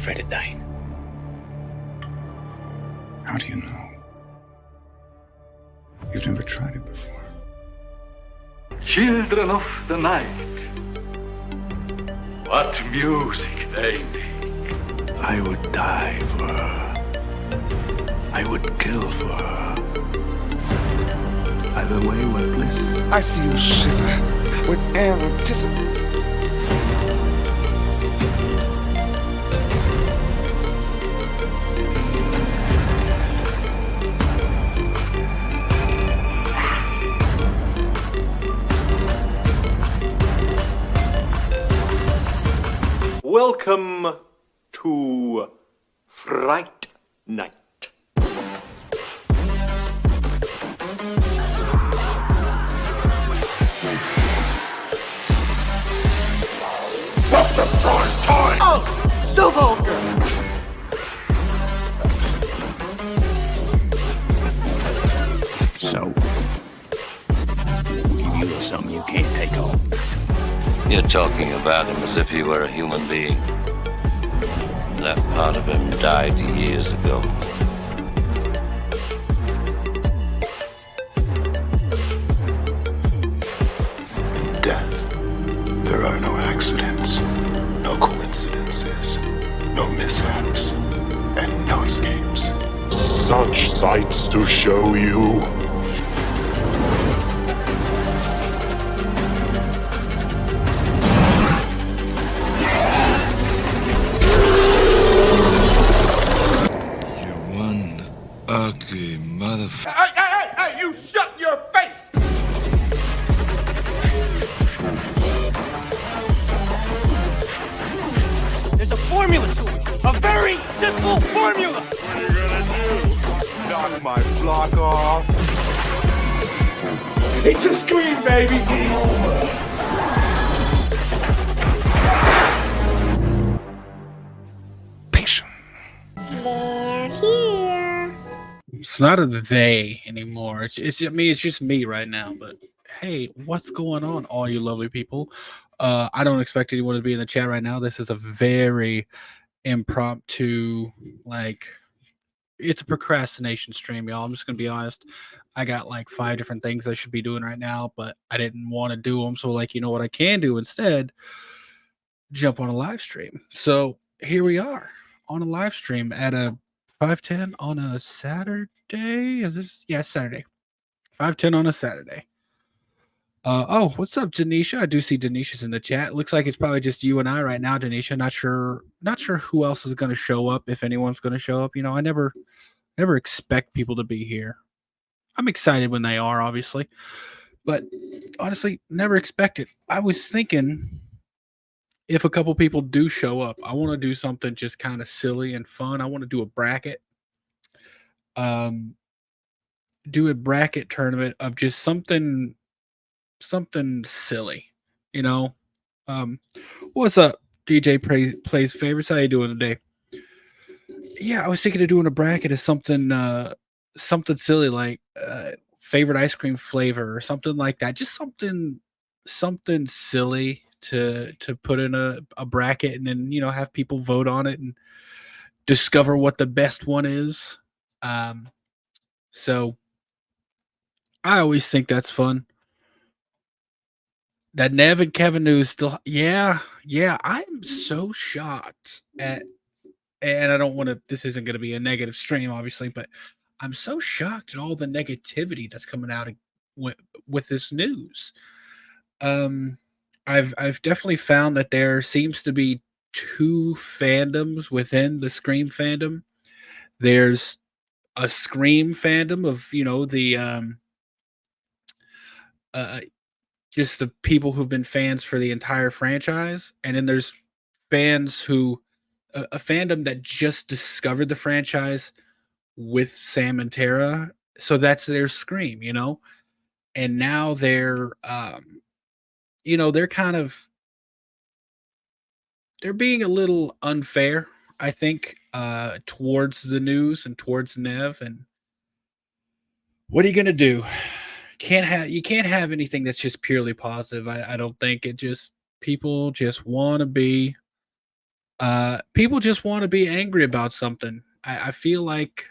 afraid of dying. How do you know? You've never tried it before. Children of the night, what music they make. I would die for her. I would kill for her. Either way, what bliss. I see you shiver with anticipation. Welcome to Fright Night. Oh, so vulgar. So, you know something you can't take home. You're talking about him as if he were a human being. That part of him died years ago. Death. There are no accidents, no coincidences, no mishaps, and no escapes. Such sights to show you. You one ugly motherfucker. Hey, you shut your face! There's a formula to it. A very simple formula. What are you gonna do? Knock my block off? It's a scream, baby! It's not a they anymore. It's just me right now. But hey, what's going on, all you lovely people? I don't expect anyone to be in the chat right now. This is a very impromptu, it's a procrastination stream, y'all. I'm just gonna be honest. I got like 5 different things I should be doing right now, but I didn't want to do them. So, you know what I can do instead? Jump on a live stream. So here we are on a live stream at a 5:10 on a Saturday. Is this? Yeah, Saturday. 5:10 on a Saturday. Oh, what's up, Denisha? I do see Denisha's in the chat. Looks like it's probably just you and I right now, Denisha. Not sure who else is going to show up, if anyone's going to show up. You know, I never expect people to be here. I'm excited when they are, obviously, but honestly, never expect it. I was thinking, if a couple people do show up, I want to do something just kind of silly and fun. I want to do a bracket. Do a bracket tournament of just something silly, you know. What's up, DJ plays favorites? How you doing today? Yeah, I was thinking of doing a bracket of something silly, like favorite ice cream flavor or something like that. Just something silly to put in a bracket, and then, you know, have people vote on it and discover what the best one is. So I always think that's fun. That Nev and Kevin news still, yeah. I'm so shocked at, and I don't want to. This isn't going to be a negative stream, obviously, but I'm so shocked at all the negativity that's coming out with this news. I've definitely found that there seems to be 2 fandoms within the Scream fandom. There's a Scream fandom of, you know, the just the people who've been fans for the entire franchise, and then there's fans who a fandom that just discovered the franchise with Sam and Tara, so that's their Scream, you know. And now they're you know, they're being a little unfair, I think, towards the news and towards Nev. And what are you gonna do? You can't have anything that's just purely positive. I don't think. It just, people just want to be People just want to be angry about something. I feel like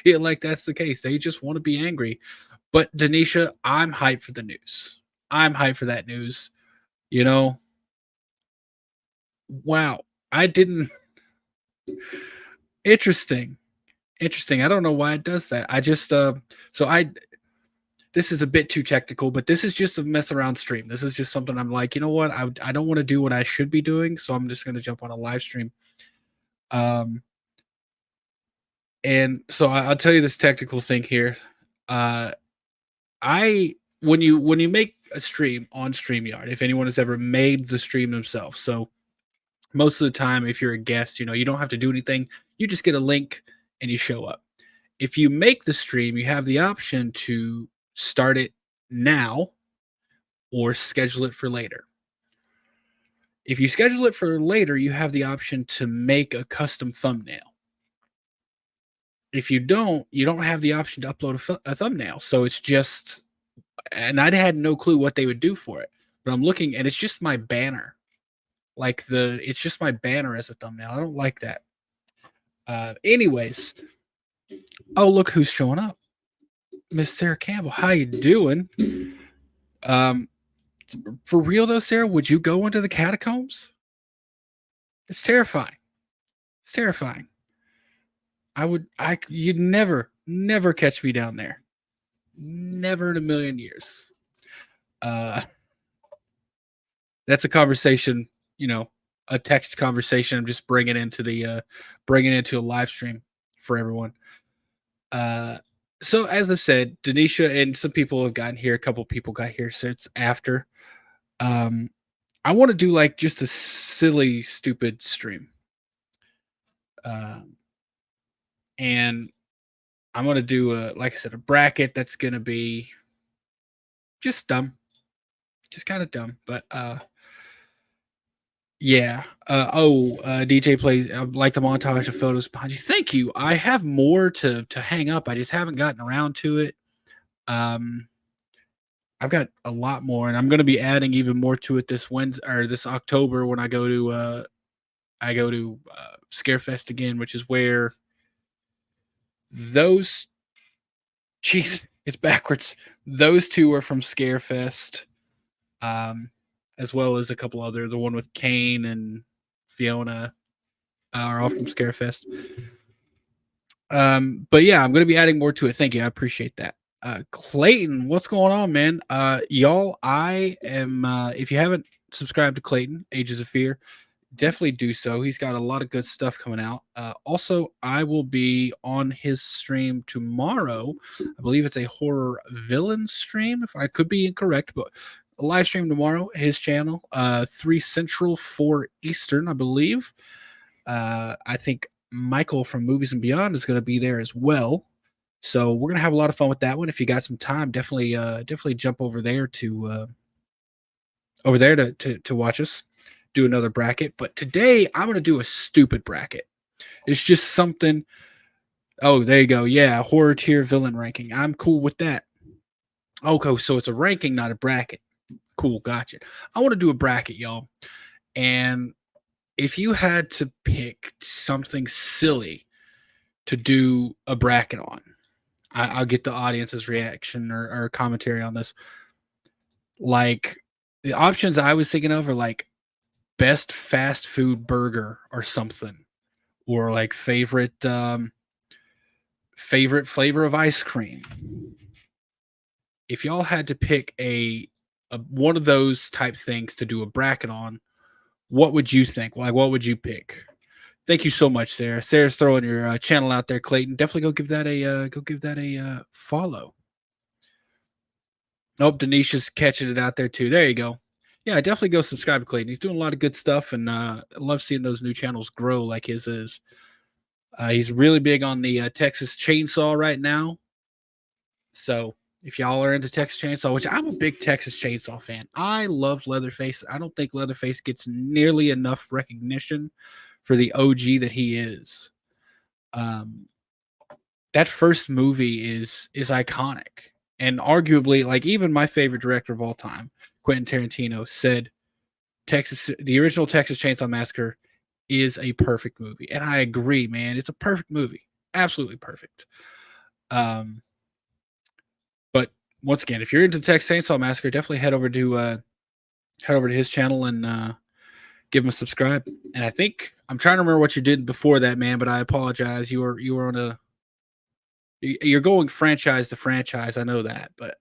that's the case. They just want to be angry. But Denisha, I'm hyped for the news. I'm hyped for that news. You know, wow. I didn't. Interesting. I don't know why it does that. I just this is a bit too technical, but this is just a mess around stream. This is just something I'm like, you know what? I don't want to do what I should be doing, so I'm just going to jump on a live stream. And so I'll tell you this technical thing here. When you make a stream on StreamYard, if anyone has ever made the stream themselves, so most of the time, if you're a guest, you don't have to do anything. You just get a link and you show up. If you make the stream, you have the option to start it now or schedule it for later. If you schedule it for later, you have the option to make a custom thumbnail. If you don't have the option to upload a thumbnail. So it's just, and I had no clue what they would do for it, but I'm looking and it's just my banner. It's just my banner as a thumbnail. I don't like that. Anyways, oh, look who's showing up. Miss Sarah Campbell. How you doing? For real though, Sarah, would you go into the catacombs? It's terrifying. You'd never catch me down there. Never in a million years. That's a conversation, a text conversation. I'm just bringing into a live stream for everyone. So as I said, Denisha and some people have gotten here. A couple people got here, so it's after. I want to do like just a silly, stupid stream. And I'm going to do like I said, a bracket that's going to be just dumb. Just kind of dumb, but yeah. DJ plays. I like the montage of photos behind you. Thank you. I have more to hang up. I just haven't gotten around to it. I've got a lot more, and I'm going to be adding even more to it this Wednesday or this October when I go to Scarefest again, which is where those. Jeez, it's backwards. Those two are from Scarefest. As well as a couple other. The one with Kane and Fiona are all from Scarefest. But yeah, I'm going to be adding more to it. Thank you. I appreciate that. Clayton, what's going on, man? Y'all, I am, if you haven't subscribed to Clayton, Ages of Fear, definitely do so. He's got a lot of good stuff coming out. Also, I will be on his stream tomorrow. I believe it's a horror villain stream, if I could be incorrect, but a live stream tomorrow, his channel, 3 Central, 4 Eastern, I believe. I think Michael from Movies and Beyond is going to be there as well. So we're going to have a lot of fun with that one. If you got some time, definitely jump over there to watch us do another bracket. But today I'm going to do a stupid bracket. It's just something. Oh, there you go. Yeah, horror tier villain ranking. I'm cool with that. Okay, so it's a ranking, not a bracket. Cool, gotcha. I want to do a bracket, y'all. And if you had to pick something silly to do a bracket on, I'll get the audience's reaction or commentary on this. Like, the options I was thinking of are like best fast food burger or something, or like favorite flavor of ice cream. If y'all had to pick a one of those type things to do a bracket on, what would you think? Like, what would you pick? Thank you so much, Sarah. Sarah's throwing your channel out there, Clayton. Definitely go give that a follow. Nope, Denisha's catching it out there too. There you go. Yeah, definitely go subscribe to Clayton. He's doing a lot of good stuff, and I love seeing those new channels grow like his is. He's really big on the Texas Chainsaw right now. So if y'all are into Texas Chainsaw, which I'm a big Texas Chainsaw fan. I love Leatherface. I don't think Leatherface gets nearly enough recognition for the OG that he is. That first movie is iconic. And arguably, like, even my favorite director of all time, Quentin Tarantino, said the original Texas Chainsaw Massacre is a perfect movie. And I agree, man. It's a perfect movie. Absolutely perfect. But once again, if you're into Texas Chainsaw Massacre, definitely head over to his channel and give him a subscribe. And I think I'm trying to remember what you did before that, man, but I apologize. You're going franchise to franchise. I know that. But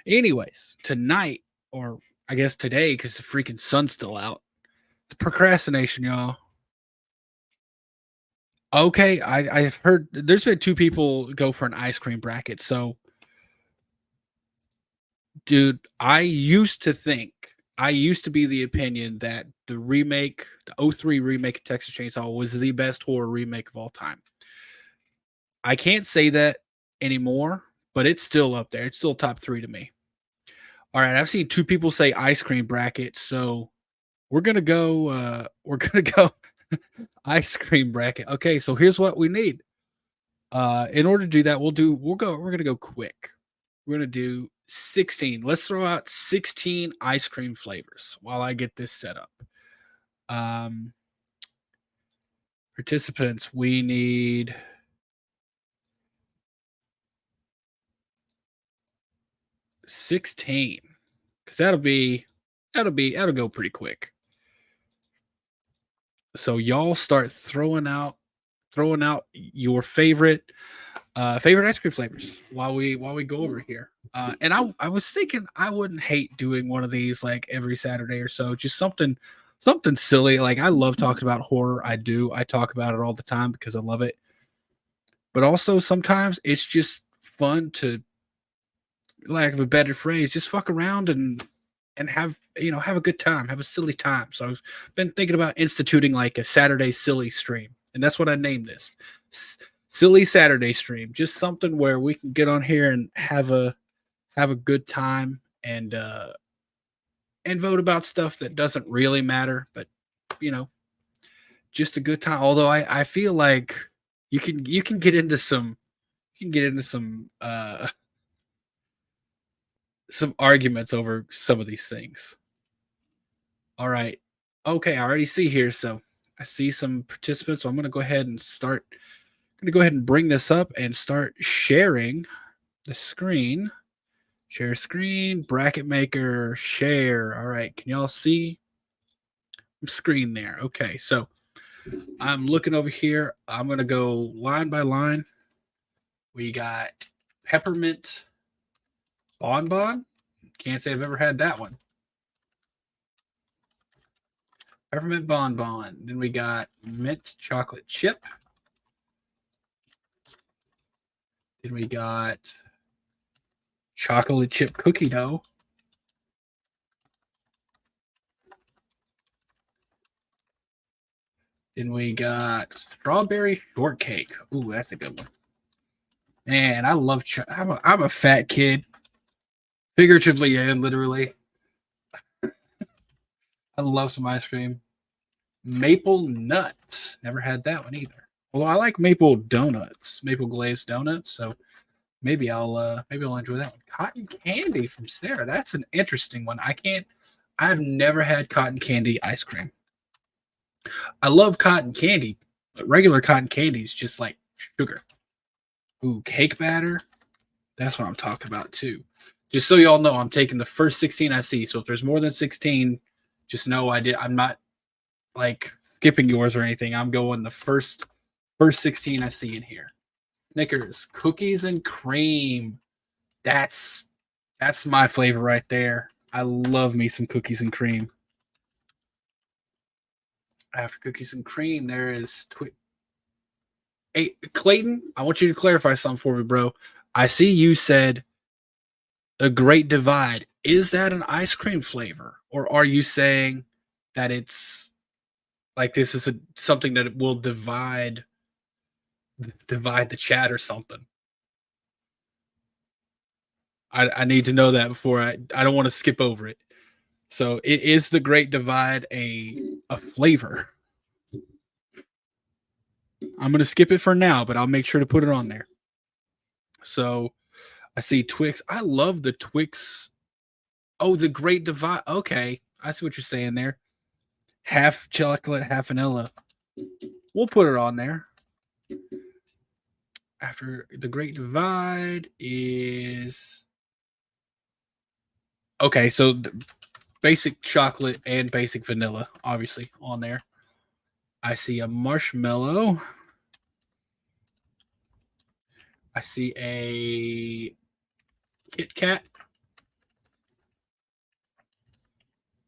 anyways, tonight, or I guess today, because the freaking sun's still out, the procrastination, y'all. Okay, I've heard there's been 2 people go for an ice cream bracket. So, dude, I used to be the opinion that the remake, the 03 remake of Texas Chainsaw was the best horror remake of all time. I can't say that anymore, but it's still up there. It's still top 3 to me. All right, I've seen 2 people say ice cream bracket, so we're gonna go ice cream bracket. Okay, so here's what we need. In order to do that, we're gonna go quick. We're gonna do 16. Let's throw out 16 ice cream flavors while I get this set up. Participants, we need 16, because that'll go pretty quick. So y'all start throwing out your favorite ice cream flavors while we go over here. And I was thinking I wouldn't hate doing one of these like every Saturday or so, just something silly. Like, I love talking about horror. I talk about it all the time because I love it. But also sometimes it's just fun to, lack of a better phrase, just fuck around and have a good time, have a silly time. So I've been thinking about instituting like a Saturday silly stream, and that's what I named this. Silly Saturday stream, just something where we can get on here and have a good time and vote about stuff that doesn't really matter, but just a good time. Although I feel like you can get into some arguments over some of these things. All right. Okay, I already see here. So I see some participants. So I'm going to go ahead and bring this up and start sharing the screen. Share screen, bracket maker, share. All right. Can y'all see screen there? Okay. So I'm looking over here. I'm going to go line by line. We got peppermint bonbon. Can't say I've ever had that one. Peppermint bonbon. Then we got mint chocolate chip. Then we got chocolate chip cookie dough. Then we got strawberry shortcake. Ooh, that's a good one. Man, I love I'm a fat kid. Figuratively and literally. I love some ice cream. Maple nuts. Never had that one either. Although I like maple donuts, maple glazed donuts. So maybe I'll enjoy that one. Cotton candy from Sarah. That's an interesting one. I've never had cotton candy ice cream. I love cotton candy, but regular cotton candy is just like sugar. Ooh, cake batter. That's what I'm talking about too. Just so y'all know, I'm taking the first 16 I see. So if there's more than 16, just know I'm not like skipping yours or anything. I'm going the first 16 I see in here. Snickers, cookies and cream. That's my flavor right there. I love me some cookies and cream. After cookies and cream, there is Hey, Clayton, I want you to clarify something for me, bro. I see you said a Great Divide. Is that an ice cream flavor? Or are you saying that it's like this is something that will divide the chat or something? I need to know that before I don't want to skip over it. So is the Great Divide a flavor? I'm going to skip it for now, but I'll make sure to put it on there. So I see Twix. I love the Twix. Oh, the Great Divide. Okay. I see what you're saying there. half chocolate, half vanilla. We'll put it on there. After the Great Divide is okay. So basic chocolate and basic vanilla, obviously, on there. I see a marshmallow. I see a Kit Kat.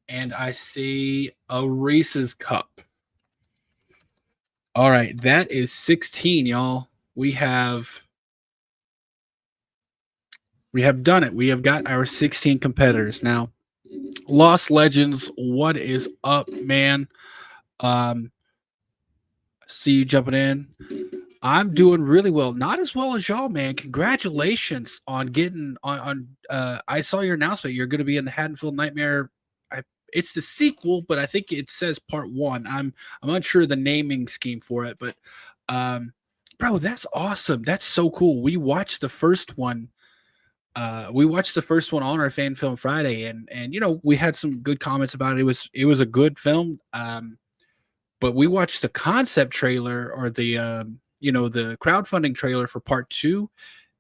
And I see a Reese's Cup. All right, that is 16, y'all. We have done it. We have got our 16 competitors. Now, Lost Legends, what is up, man? See you jumping in. I'm doing really well. Not as well as y'all, man. Congratulations on getting on I saw your announcement. You're going to be in the Haddonfield Nightmare. It's the sequel, but I think it says part 1. I'm unsure the naming scheme for it, but bro, that's awesome. That's so cool. We watched the first one. We watched the first one on our Fan Film Friday, and you know, we had some good comments about it. It was a good film. But we watched the concept trailer or the you know, the crowdfunding trailer for part 2,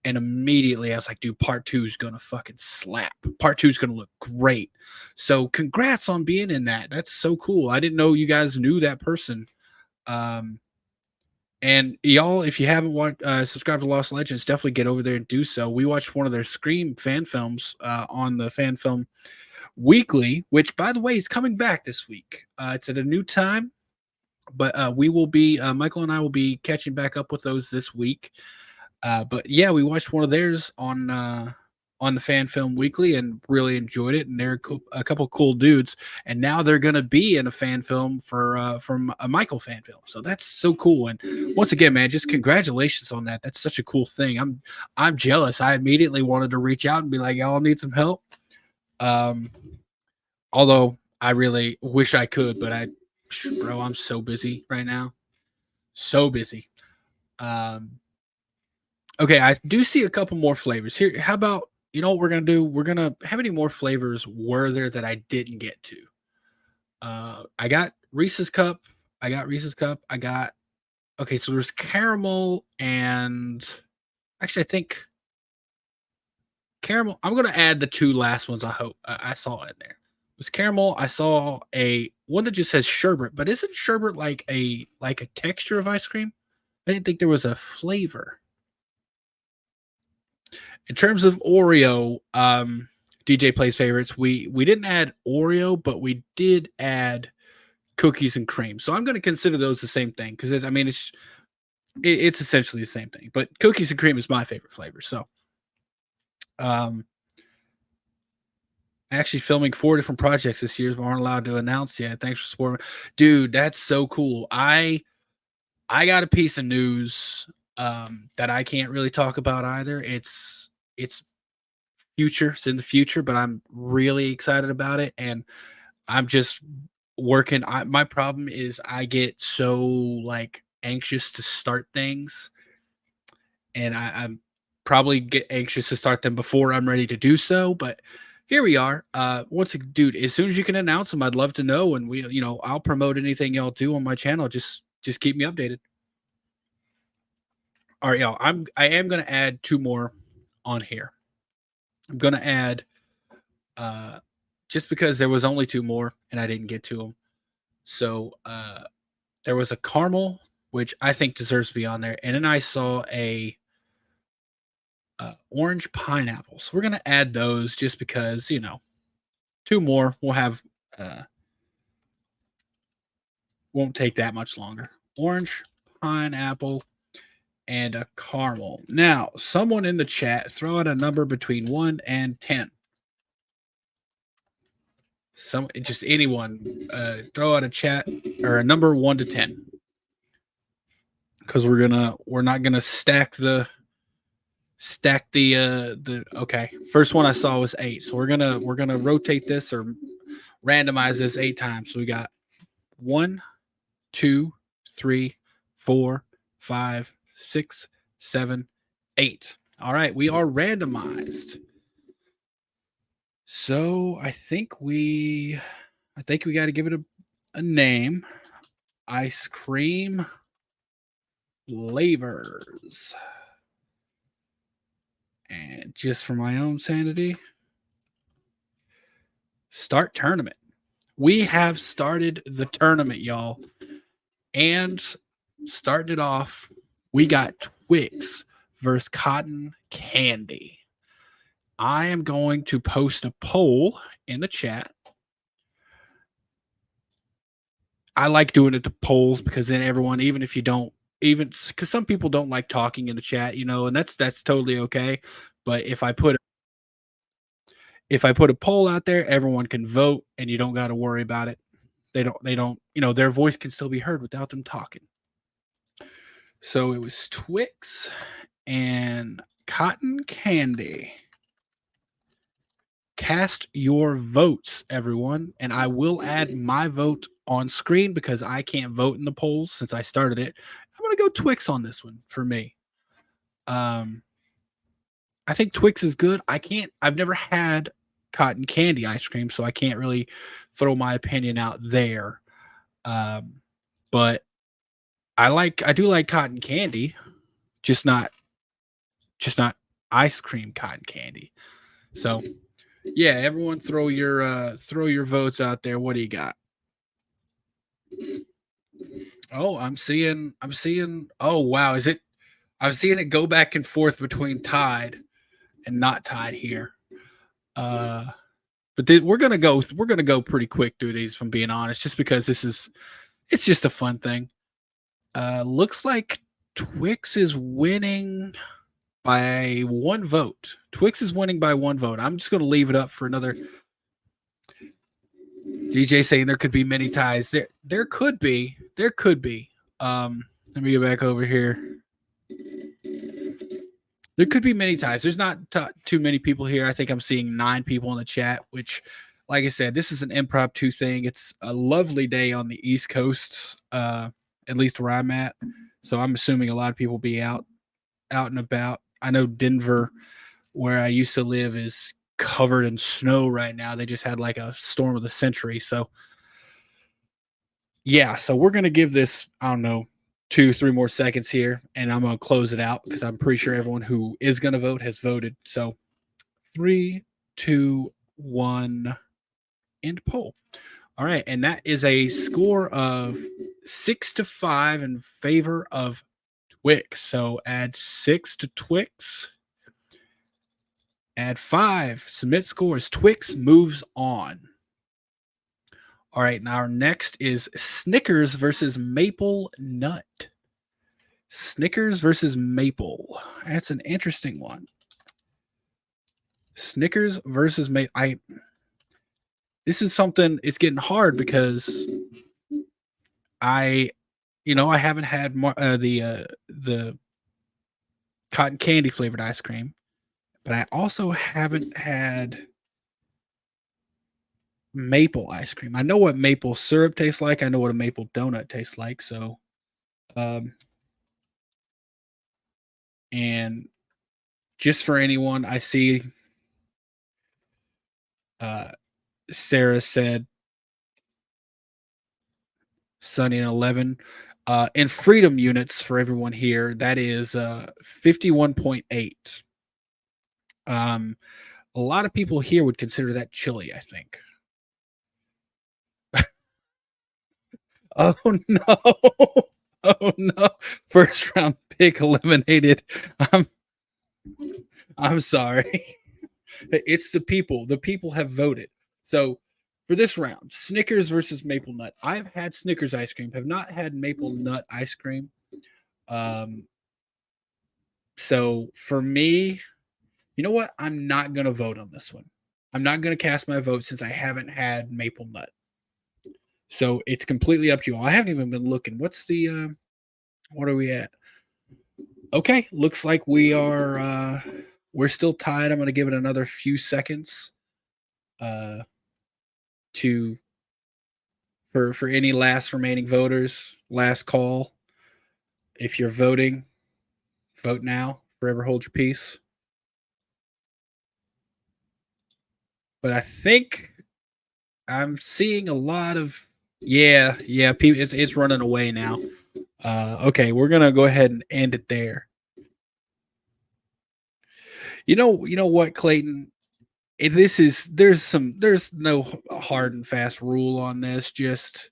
and immediately I was like, dude, part 2 is gonna fucking slap. Part 2 is gonna look great. So congrats on being in that. That's so cool. I didn't know you guys knew that person. And y'all, if you haven't subscribed to Lost Legends, definitely get over there and do so. We watched one of their Scream fan films on the Fan Film Weekly, which, by the way, is coming back this week. It's at a new time, but we will be, Michael and I will be catching back up with those this week. But yeah, we watched one of theirs on the Fan Film Weekly and really enjoyed it. And they're a couple cool dudes. And now they're going to be in a fan film from a Michael fan film. So that's so cool. And once again, man, just congratulations on that. That's such a cool thing. I'm jealous. I immediately wanted to reach out and be like, y'all need some help. Although I really wish I could, but I'm so busy right now. So busy. Okay, I do see a couple more flavors here. How about, you know what we're going to do? How many more flavors were there that I didn't get to? I got Reese's Cup. Okay, so there's caramel and actually I think caramel. I'm going to add the 2 last ones I saw in there. It was caramel. I saw a one that just says sherbet, but isn't sherbet like a texture of ice cream? I didn't think there was a flavor. In terms of Oreo, DJ Plays Favorites, we didn't add Oreo, but we did add cookies and cream. So I'm going to consider those the same thing because it's essentially the same thing. But cookies and cream is my favorite flavor. So, actually filming 4 different projects this year, but aren't allowed to announce yet. Thanks for supporting, dude. That's so cool. I got a piece of news that I can't really talk about either. It's future. It's in the future, but I'm really excited about it, and I'm just working. My problem is I get so like anxious to start things, and I'm probably get anxious to start them before I'm ready to do so. But here we are. Dude, as soon as you can announce them, I'd love to know, and I'll promote anything y'all do on my channel. Just keep me updated. All right, y'all. I am gonna add 2 more on here. I'm gonna add just because there was only 2 more and I didn't get to them. So there was a caramel, which I think deserves to be on there, and then I saw a orange pineapple. So we're gonna add those just because 2 more. We'll have won't take that much longer. Orange, pineapple, and a caramel. Now, someone in the chat, throw out a number between 1 and 10. Just anyone, throw out a chat or a number 1 to 10. Because we're not gonna stack the okay. First one I saw was 8, so we're gonna rotate this or randomize this 8 times. So we got 1, 2, 3, 4, 5, 6, 7, 8. All right, we are randomized. So I think we got to give it name ice cream flavors. And just for my own sanity, start tournament. We have started the tournament, y'all. And starting it off, we got Twix versus Cotton Candy. I am going to post a poll in the chat. I like doing it to polls because then everyone, even if you don't, even because some people don't like talking in the chat, you know, and that's totally okay. But if I put a poll out there, everyone can vote, and you don't got to worry about it. They don't, you know, their voice can still be heard without them talking. So it was Twix and Cotton Candy. Cast your votes, everyone, and I will add my vote on screen because I can't vote in the polls since I started it. I'm going to go Twix on this one for me. I think Twix is good. I've never had cotton candy ice cream, so I can't really throw my opinion out there. But I do like cotton candy, just not ice cream cotton candy. So yeah, everyone throw your votes out there. What do you got? Oh, I'm seeing oh wow, I'm seeing it go back and forth between tied and not tied here. But we're gonna go pretty quick through these, if I'm being honest, just because it's just a fun thing. Looks like Twix is winning by 1 vote. Twix is winning by 1 vote. I'm just gonna leave it up for another. DJ saying there could be many ties. There could be. Let me get back over here. There could be many ties. There's not too many people here. I think I'm seeing 9 people in the chat, which, like I said, this is an impromptu thing. It's a lovely day on the East Coast, at least where I'm at. So I'm assuming a lot of people will be out and about. I know Denver, where I used to live, is covered in snow right now. They just had like a storm of the century. So yeah, so we're going to give this, I don't know, 2-3 more seconds here, and I'm going to close it out because I'm pretty sure everyone who is going to vote has voted. So 3, 2, 1, end poll. All right, and that is a score of 6-5 in favor of Twix. So add 6 to Twix. Add 5. Submit scores. Twix moves on. All right, now our next is Snickers versus Maple Nut. Snickers versus Maple. That's an interesting one. Snickers versus Maple. This is something, it's getting hard because I haven't had the cotton candy flavored ice cream, but I also haven't had maple ice cream. I know what maple syrup tastes like. I know what a maple donut tastes like. So, and just for anyone, I see Sarah said Sunny and 11. In freedom units for everyone here, that is 51.8. A lot of people here would consider that chilly, I think. Oh no. Oh no. First round pick eliminated. I'm sorry. It's the people. The people have voted. So for this round, Snickers versus Maple Nut. I've had Snickers ice cream, have not had Maple Nut ice cream. So for me, you know what? I'm not going to vote on this one. I'm not going to cast my vote since I haven't had Maple Nut. So it's completely up to you all. I haven't even been looking. What's the, what are we at? Okay. Looks like we are, we're still tied. I'm going to give it another few seconds for any last remaining voters, last call. If you're voting, vote now. Forever hold your peace. But I think I'm seeing a lot of Yeah, it's running away now. Okay, we're gonna go ahead and end it there. You know what, Clayton? There's no hard and fast rule on this. Just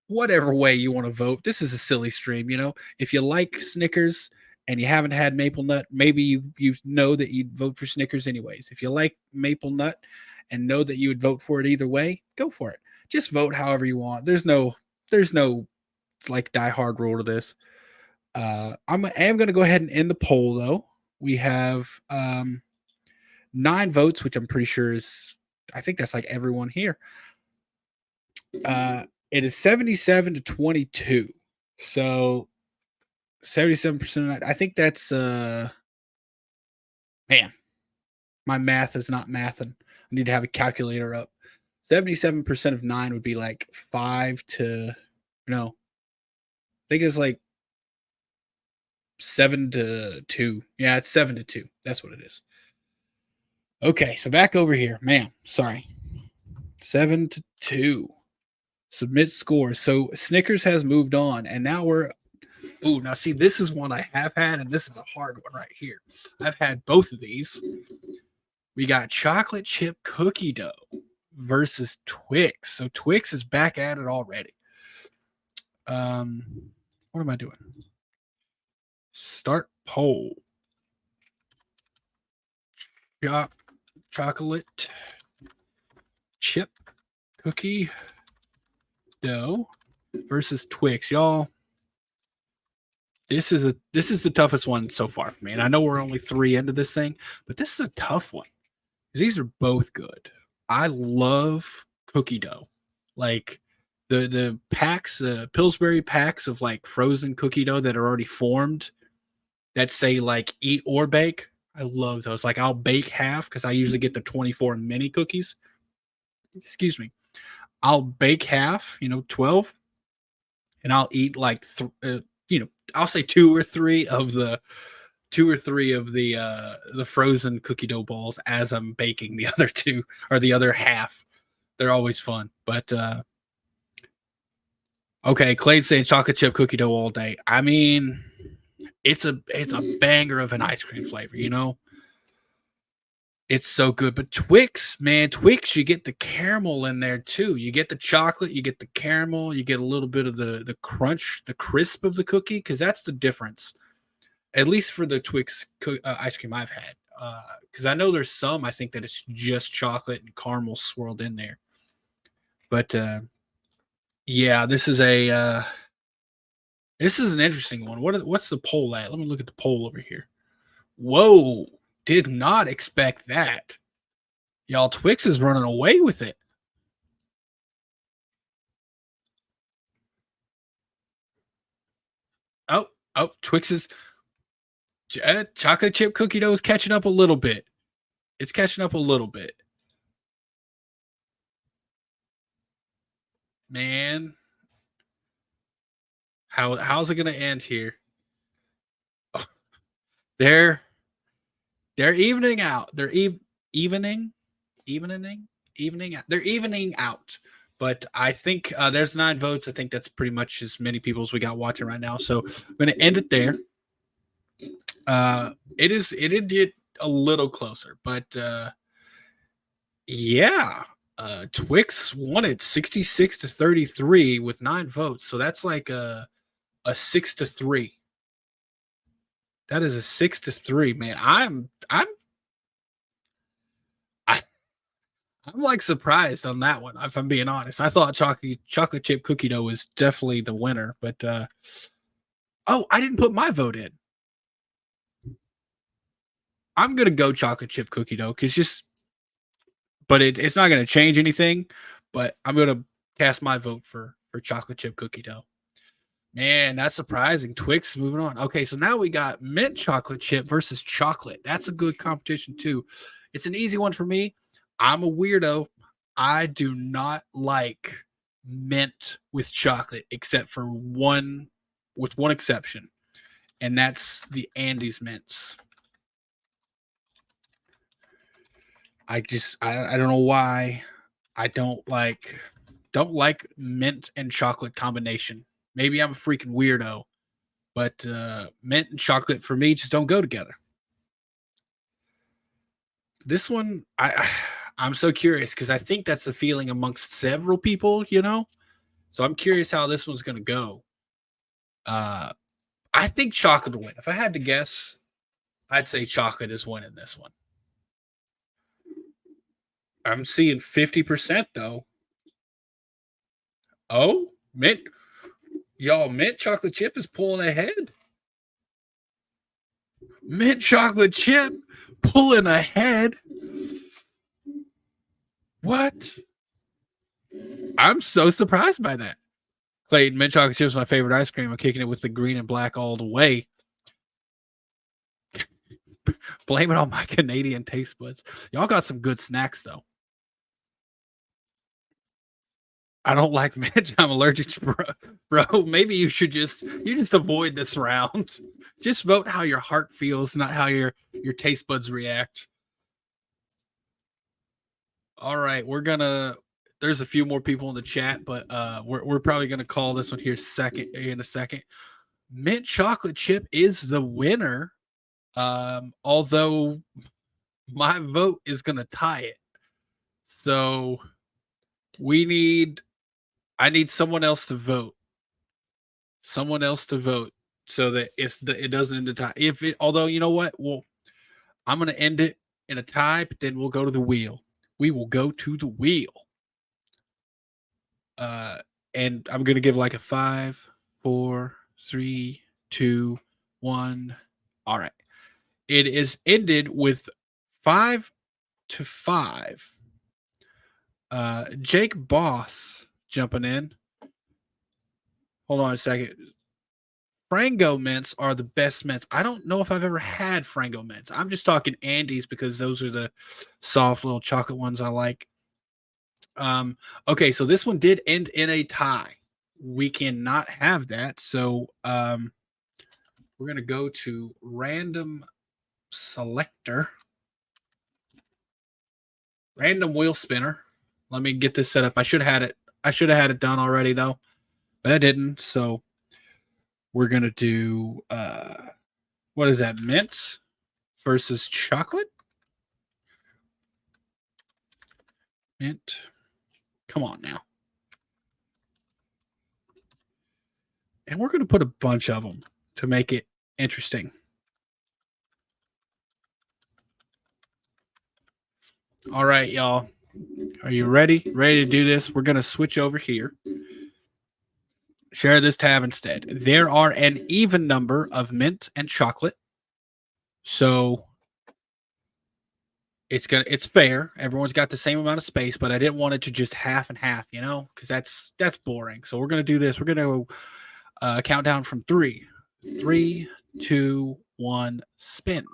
whatever way you want to vote. This is a silly stream, you know. If you like Snickers and you haven't had maple nut, maybe you know that you'd vote for Snickers anyways. If you like maple nut and know that you would vote for it either way, go for it. Just vote however you want. There's no like die hard rule to this. I am going to go ahead and end the poll though. We have 9 votes, which I'm pretty sure I think that's like everyone here. It is 77-22. So 77%. I think that's man, my math is not mathing. I need to have a calculator up. 77% of 9 would be like 5 to no. I think it's like 7-2. Yeah, it's 7-2. That's what it is. Okay, so back over here. Man, sorry. 7-2. Submit score. So Snickers has moved on, and now we're. Ooh, now see, this is one I have had, and this is a hard one right here. I've had both of these. We got chocolate chip cookie dough versus Twix. So Twix is back at it already. What am I doing? Start poll. Chocolate chip cookie dough versus Twix. Y'all, this is the toughest one so far for me. And I know we're only 3 into this thing, but this is a tough one. These are both good. I love cookie dough. Like the packs, Pillsbury packs of like frozen cookie dough that are already formed that say like eat or bake. I love those. Like I'll bake half because I usually get the 24 mini cookies. Excuse me. I'll bake half, 12, and I'll eat like, I'll say 2 or 3 of the frozen cookie dough balls as I'm baking the other 2 or the other half. They're always fun. But okay, Clay's saying chocolate chip cookie dough all day. I mean, it's a banger of an ice cream flavor, It's so good. But Twix, man, you get the caramel in there too. You get the chocolate, you get the caramel, you get a little bit of the crunch, the crisp of the cookie, because that's the difference. At least for the Twix ice cream I've had. Because I know there's some, I think that it's just chocolate and caramel swirled in there. But yeah, this is an interesting one. What's the poll at? Let me look at the poll over here. Whoa. Did not expect that. Y'all, Twix is running away with it. Oh, Twix is chocolate chip cookie dough is catching up a little bit. It's catching up a little bit. Man. How's it going to end here? Oh, they're evening out. They're evening out. They're evening out. But I think there's 9 votes. I think that's pretty much as many people as we got watching right now. So I'm going to end it there. It did get a little closer, but yeah. Twix won it 66-33 with 9 votes. So that's like a 6-3. That is a 6-3, man. I'm like surprised on that one, if I'm being honest. I thought chocolate chip cookie dough was definitely the winner, but I didn't put my vote in. I'm gonna go chocolate chip cookie dough but it's not gonna change anything. But I'm gonna cast my vote for chocolate chip cookie dough. Man, that's surprising. Twix moving on. Okay, so now we got mint chocolate chip versus chocolate. That's a good competition too. It's an easy one for me. I'm a weirdo. I do not like mint with chocolate except for one exception, and that's the Andes mints. I don't know why. I don't like don't like mint and chocolate combination. Maybe I'm a freaking weirdo, but mint and chocolate for me just don't go together. This one, I'm so curious because I think that's the feeling amongst several people, you know. So I'm curious how this one's gonna go. I think chocolate will win. If I had to guess, I'd say chocolate is winning this one. I'm seeing 50% though. Oh, mint. Y'all, mint chocolate chip is pulling ahead. Mint chocolate chip pulling ahead. What? I'm so surprised by that. Clayton, mint chocolate chip is my favorite ice cream. I'm kicking it with the green and black all the way. Blame it on my Canadian taste buds. Y'all got some good snacks though. I don't like mint. I'm allergic to bro. Maybe you just avoid this round. Just vote how your heart feels, not how your taste buds react. All right, there's a few more people in the chat, but we're probably gonna call this one here in a second. Mint chocolate chip is the winner. Although my vote is gonna tie it. So I need someone else to vote. Someone else to vote so that it doesn't end the tie. Although you know what? Well, I'm gonna end it in a tie, but then we'll go to the wheel. We will go to the wheel. And I'm gonna give like a 5, 4, 3, 2, 1. All right. It is ended with 5-5. Jake Boss jumping in. Hold on a second. Frango mints are the best mints. I don't know if I've ever had Frango mints. I'm just talking Andes because those are the soft little chocolate ones I like. Okay, so this one did end in a tie. We cannot have that. So we're going to go to random selector. Random wheel spinner. Let me get this set up. I should have had it done already though, but I didn't. So we're going to do what is that? Mint versus chocolate? Mint. Come on now. And we're going to put a bunch of them to make it interesting. All right, y'all. Are you ready? Ready to do this? We're going to switch over here. Share this tab instead. There are an even number of mint and chocolate. So it's fair. Everyone's got the same amount of space, but I didn't want it to just half and half, you know, because that's boring. So we're going to do this. We're going to count down from 3. 3, 2, 1, spin.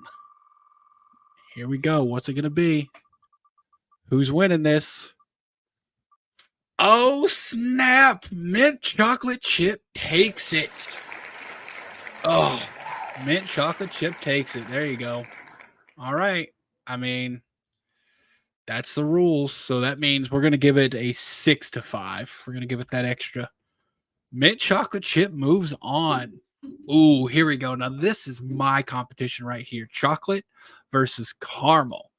Here we go. What's it going to be? Who's winning this? Oh, snap. Mint chocolate chip takes it. Oh, mint chocolate chip takes it. There you go. All right. I mean, that's the rules. So that means we're going to give it a 6-5. We're going to give it that extra. Mint chocolate chip moves on. Ooh, here we go. Now, this is my competition right here. Chocolate versus caramel.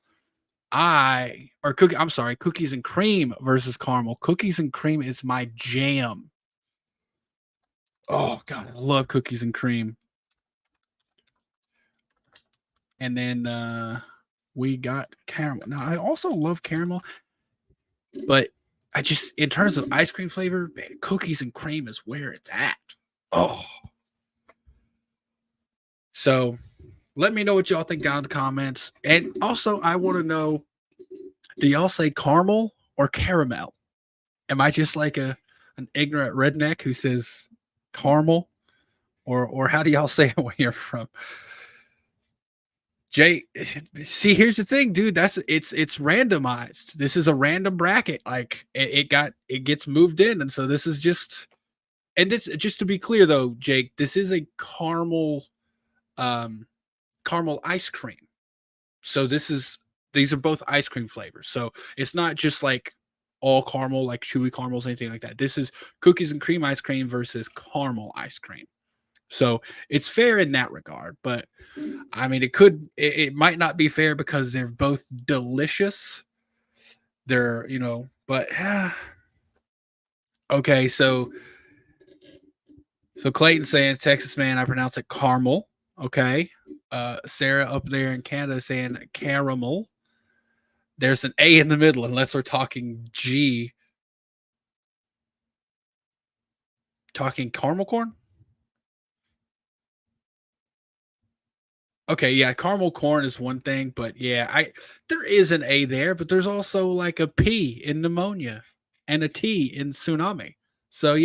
Cookies and cream versus caramel. Cookies and cream is my jam. Oh, God, I love cookies and cream. And then we got caramel. Now, I also love caramel, but I just, in terms of ice cream flavor, man, cookies and cream is where it's at. Oh. So let me know what y'all think down in the comments. And also, I want to know, do y'all say caramel or caramel? Am I just like an ignorant redneck who says caramel? Or how do y'all say it where you're from? Jay, see, here's the thing, dude. It's randomized. This is a random bracket. Like it gets moved in, and so this is just to be clear though, Jake, this is a caramel ice cream. So these are both ice cream flavors. So it's not just like all caramel, like chewy caramels, anything like that. This is cookies and cream ice cream versus caramel ice cream. So it's fair in that regard, but I mean, it might not be fair because they're both delicious. They're, but okay. So Clayton saying Texas man, I pronounce it caramel. Okay. Sarah up there in Canada saying caramel. There's an A in the middle, unless we're talking G. Talking caramel corn? Okay, yeah, caramel corn is one thing, but yeah, there is an A there, but there's also like a P in pneumonia and a T in tsunami. So,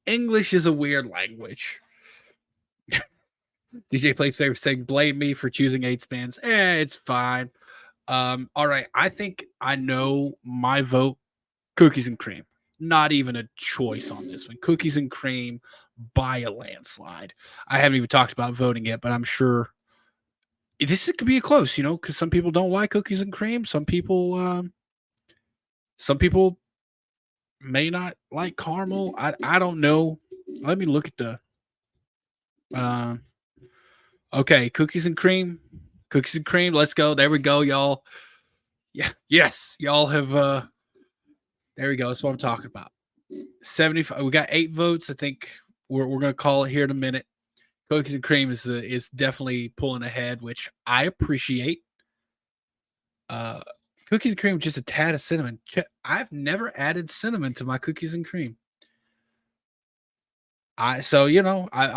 English is a weird language. DJ Plays Favorite saying, blame me for choosing 8 spans. It's fine. All right, I think I know my vote, cookies and cream. Not even a choice on this one. Cookies and cream by a landslide. I haven't even talked about voting yet, but I'm sure this could be a close, because some people don't like cookies and cream. Some people may not like caramel. I don't know. Let me look at the okay, cookies and cream. Cookies and cream. Let's go. There we go, y'all. Yeah, yes, y'all have there we go. That's what I'm talking about. 75. We got 8 votes. I think we're gonna call it here in a minute. Cookies and cream is definitely pulling ahead, which I appreciate. Cookies and cream with just a tad of cinnamon. I've never added cinnamon to my cookies and cream. I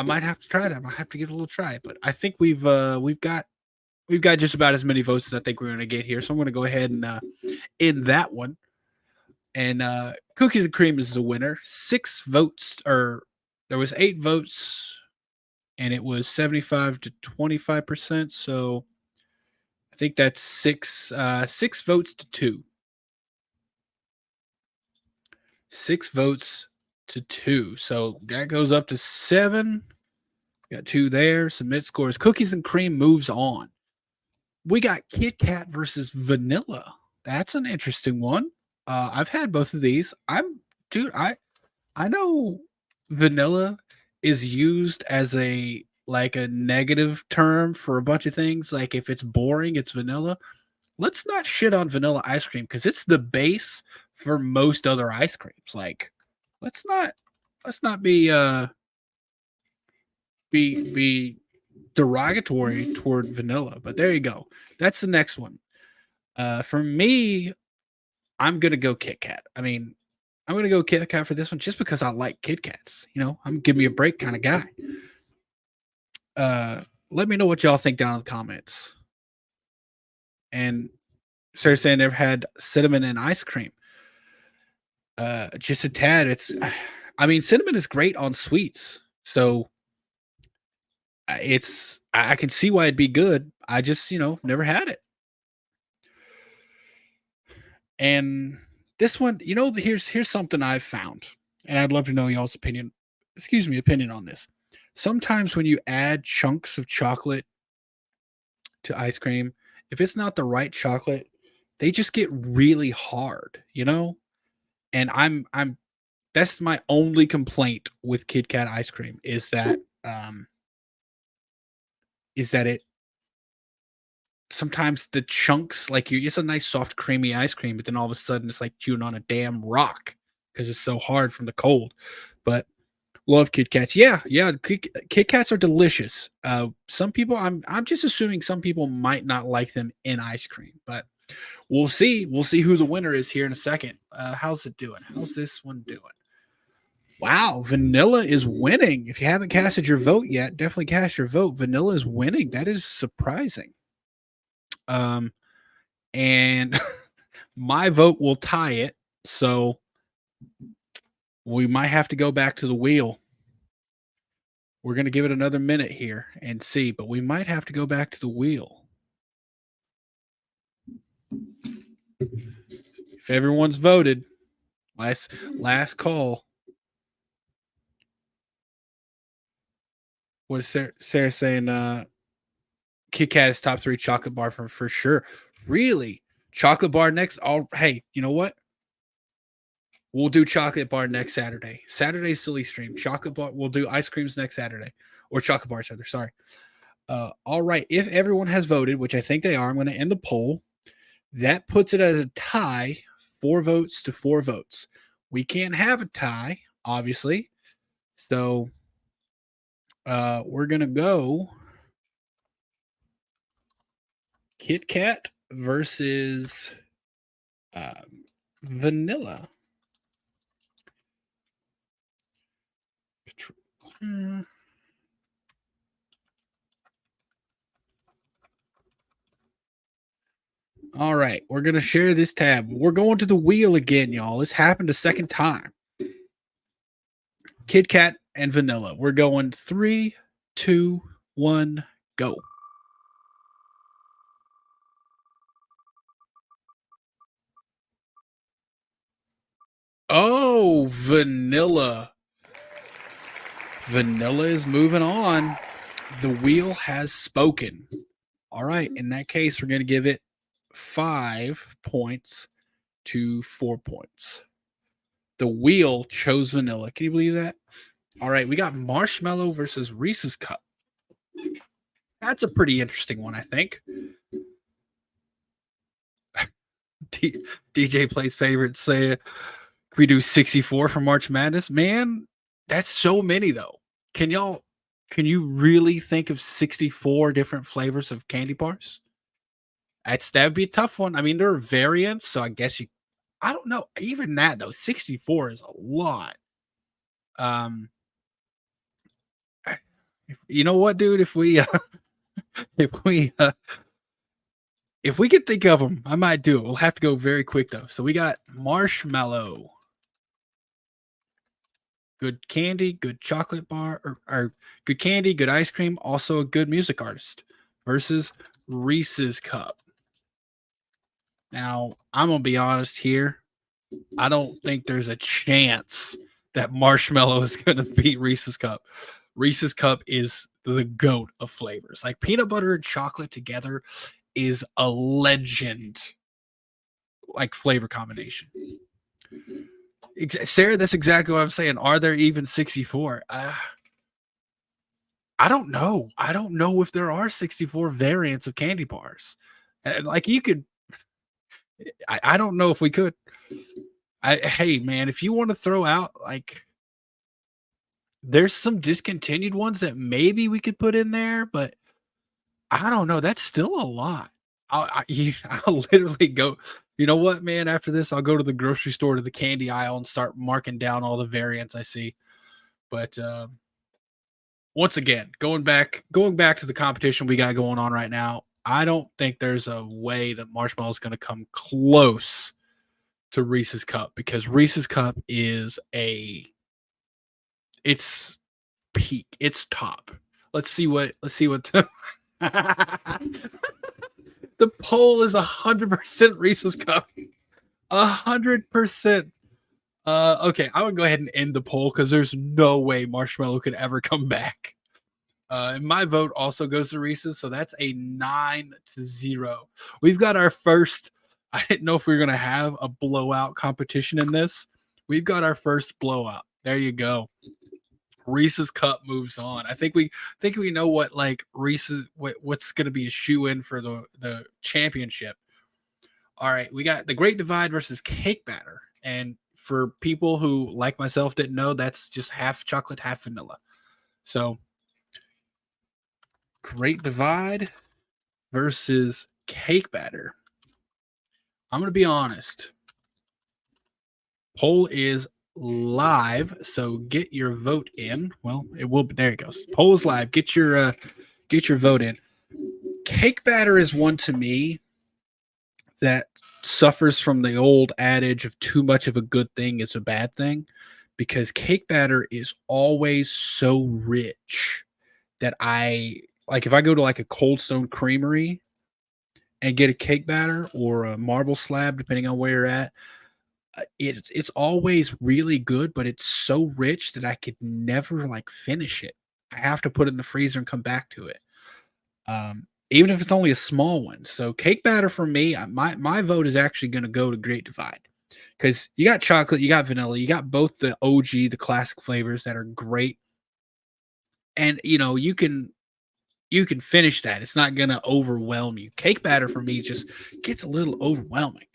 might have to try that. I might have to give it a little try. But I think we've got just about as many votes as I think we're gonna get here. So I'm gonna go ahead and end that one. And cookies and cream is the winner. 6 votes, or there was 8 votes, and it was 75 to 25%. So I think that's 6 votes to 2. 6 votes to 2. So that goes up to 7. Got 2 there. Submit scores. Cookies and cream moves on. We got Kit Kat versus vanilla. That's an interesting one. I've had both of these. I know vanilla is used as a negative term for a bunch of things. Like if it's boring, it's vanilla. Let's not shit on vanilla ice cream because it's the base for most other ice creams. Like, let's not be derogatory toward vanilla. But there you go. That's the next one. For me, I'm gonna go Kit Kat. I mean, I'm gonna go Kit Kat for this one just because I like Kit Kats. I'm give me a break kind of guy. Let me know what y'all think down in the comments. And Sarah saying never had cinnamon and ice cream. Just a tad. Cinnamon is great on sweets, so I can see why it'd be good. I just never had it. And this one, here's something I've found, and I'd love to know y'all's opinion on this. Sometimes when you add chunks of chocolate to ice cream, if it's not the right chocolate, they just get really hard, And that's my only complaint with Kit Kat ice cream is that it sometimes the chunks, it's a nice soft creamy ice cream, but then all of a sudden it's like chewing on a damn rock because it's so hard from the cold. But love Kit Kats. Yeah, Kit Kats are delicious. Some people, I'm just assuming some people might not like them in ice cream, but we'll see. We'll see who the winner is here in a second. How's it doing? How's this one doing? Wow, vanilla is winning. If you haven't casted your vote yet, definitely cast your vote. Vanilla is winning. That is surprising. And my vote will tie it. So we might have to go back to the wheel. We're going to give it another minute here and see, but we might have to go back to the wheel. If everyone's voted, last call. What is Sarah saying? Kit Kat is top 3 chocolate bar for sure. Really? Chocolate bar next. Hey, you know what? We'll do chocolate bar next Saturday. Saturday's silly stream. Chocolate bar. We'll do ice creams next Saturday, or chocolate bars rather. Sorry. All right. If everyone has voted, which I think they are, I'm going to end the poll. That puts it as a tie, 4 votes to 4 votes. We can't have a tie, obviously. So we're going to go Kit Kat versus vanilla. All right, we're going to share this tab. We're going to the wheel again, y'all. This happened a second time. Kit Kat and vanilla. We're going 3, 2, 1, go. Oh, vanilla. Vanilla is moving on. The wheel has spoken. All right, in that case, we're going to give it 5 points to 4 points. The wheel chose vanilla. Can you believe that? All right, we got marshmallow versus Reese's Cup. That's a pretty interesting one, I think. DJ plays favorites. Say, can we do 64 for March Madness? Man, that's so many though. Can you really think of 64 different flavors of candy bars? That'd be a tough one. I mean, there are variants, so I guess I don't know. Even that though, 64 is a lot. You know what, dude? If we could think of them, I might do it. We'll have to go very quick though. So we got marshmallow. Good candy, good chocolate bar, or good candy, good ice cream, also a good music artist versus Reese's Cup. Now, I'm going to be honest here. I don't think there's a chance that marshmallow is going to beat Reese's Cup. Reese's Cup is the GOAT of flavors. Like peanut butter and chocolate together is a legend, like flavor combination. Sarah, that's exactly what I'm saying. Are there even 64? I don't know. I don't know if there are 64 variants of candy bars. Like you could, I don't know if we could. Hey man, if you want to throw out like, there's some discontinued ones that maybe we could put in there, but I don't know. That's still a lot. I'll literally go. You know what, man? After this, I'll go to the grocery store to the candy aisle and start marking down all the variants I see. But once again, going back to the competition we got going on right now, I don't think there's a way that marshmallow is going to come close to Reese's Cup because Reese's Cup is it's peak, it's top. Let's see what. The poll is 100% Reese's Cup. 100%. Okay, I would go ahead and end the poll because there's no way marshmallow could ever come back. And my vote also goes to Reese's, so that's a 9-0. We've got our first. I didn't know if we were gonna have a blowout competition in this. We've got our first blowout. There you go. Reese's Cup moves on. I think we know what like Reese's what's going to be a shoe in for the championship. All right, we got the Great Divide versus Cake Batter, and for people who like myself didn't know, that's just half chocolate, half vanilla. So Great Divide versus Cake Batter. I'm going to be honest. Poll is live, so get your vote in. Well, it will be. There it goes. Poll is live. Get your vote in. Cake Batter is one to me that suffers from the old adage of too much of a good thing is a bad thing, because Cake Batter is always so rich that if I go to like a Cold Stone Creamery and get a Cake Batter or a marble slab, depending on where you're at, it's always really good, but it's so rich that I could never like finish it. I have to put it in the freezer and come back to it. even if it's only a small one. So cake batter for me, my vote is actually going to go to Great Divide because you got chocolate, you got vanilla, you got both the OG, the classic flavors that are great, and you can finish that. It's not going to overwhelm you. Cake batter for me just gets a little overwhelming.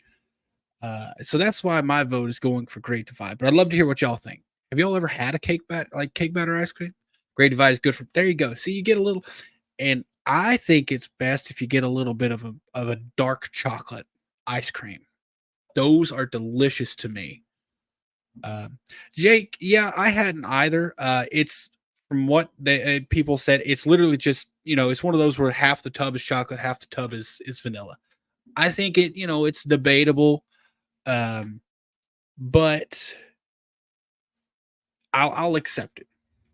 So that's why my vote is going for Great Divide. But I'd love to hear what y'all think. Have y'all ever had a cake batter ice cream? Great Divide is good for. There you go. See, you get a little, and I think it's best if you get a little bit of a dark chocolate ice cream. Those are delicious to me. Jake, yeah, I hadn't either. It's from what people said. It's literally just it's one of those where half the tub is chocolate, half the tub is vanilla. I think it's debatable, but I'll accept it.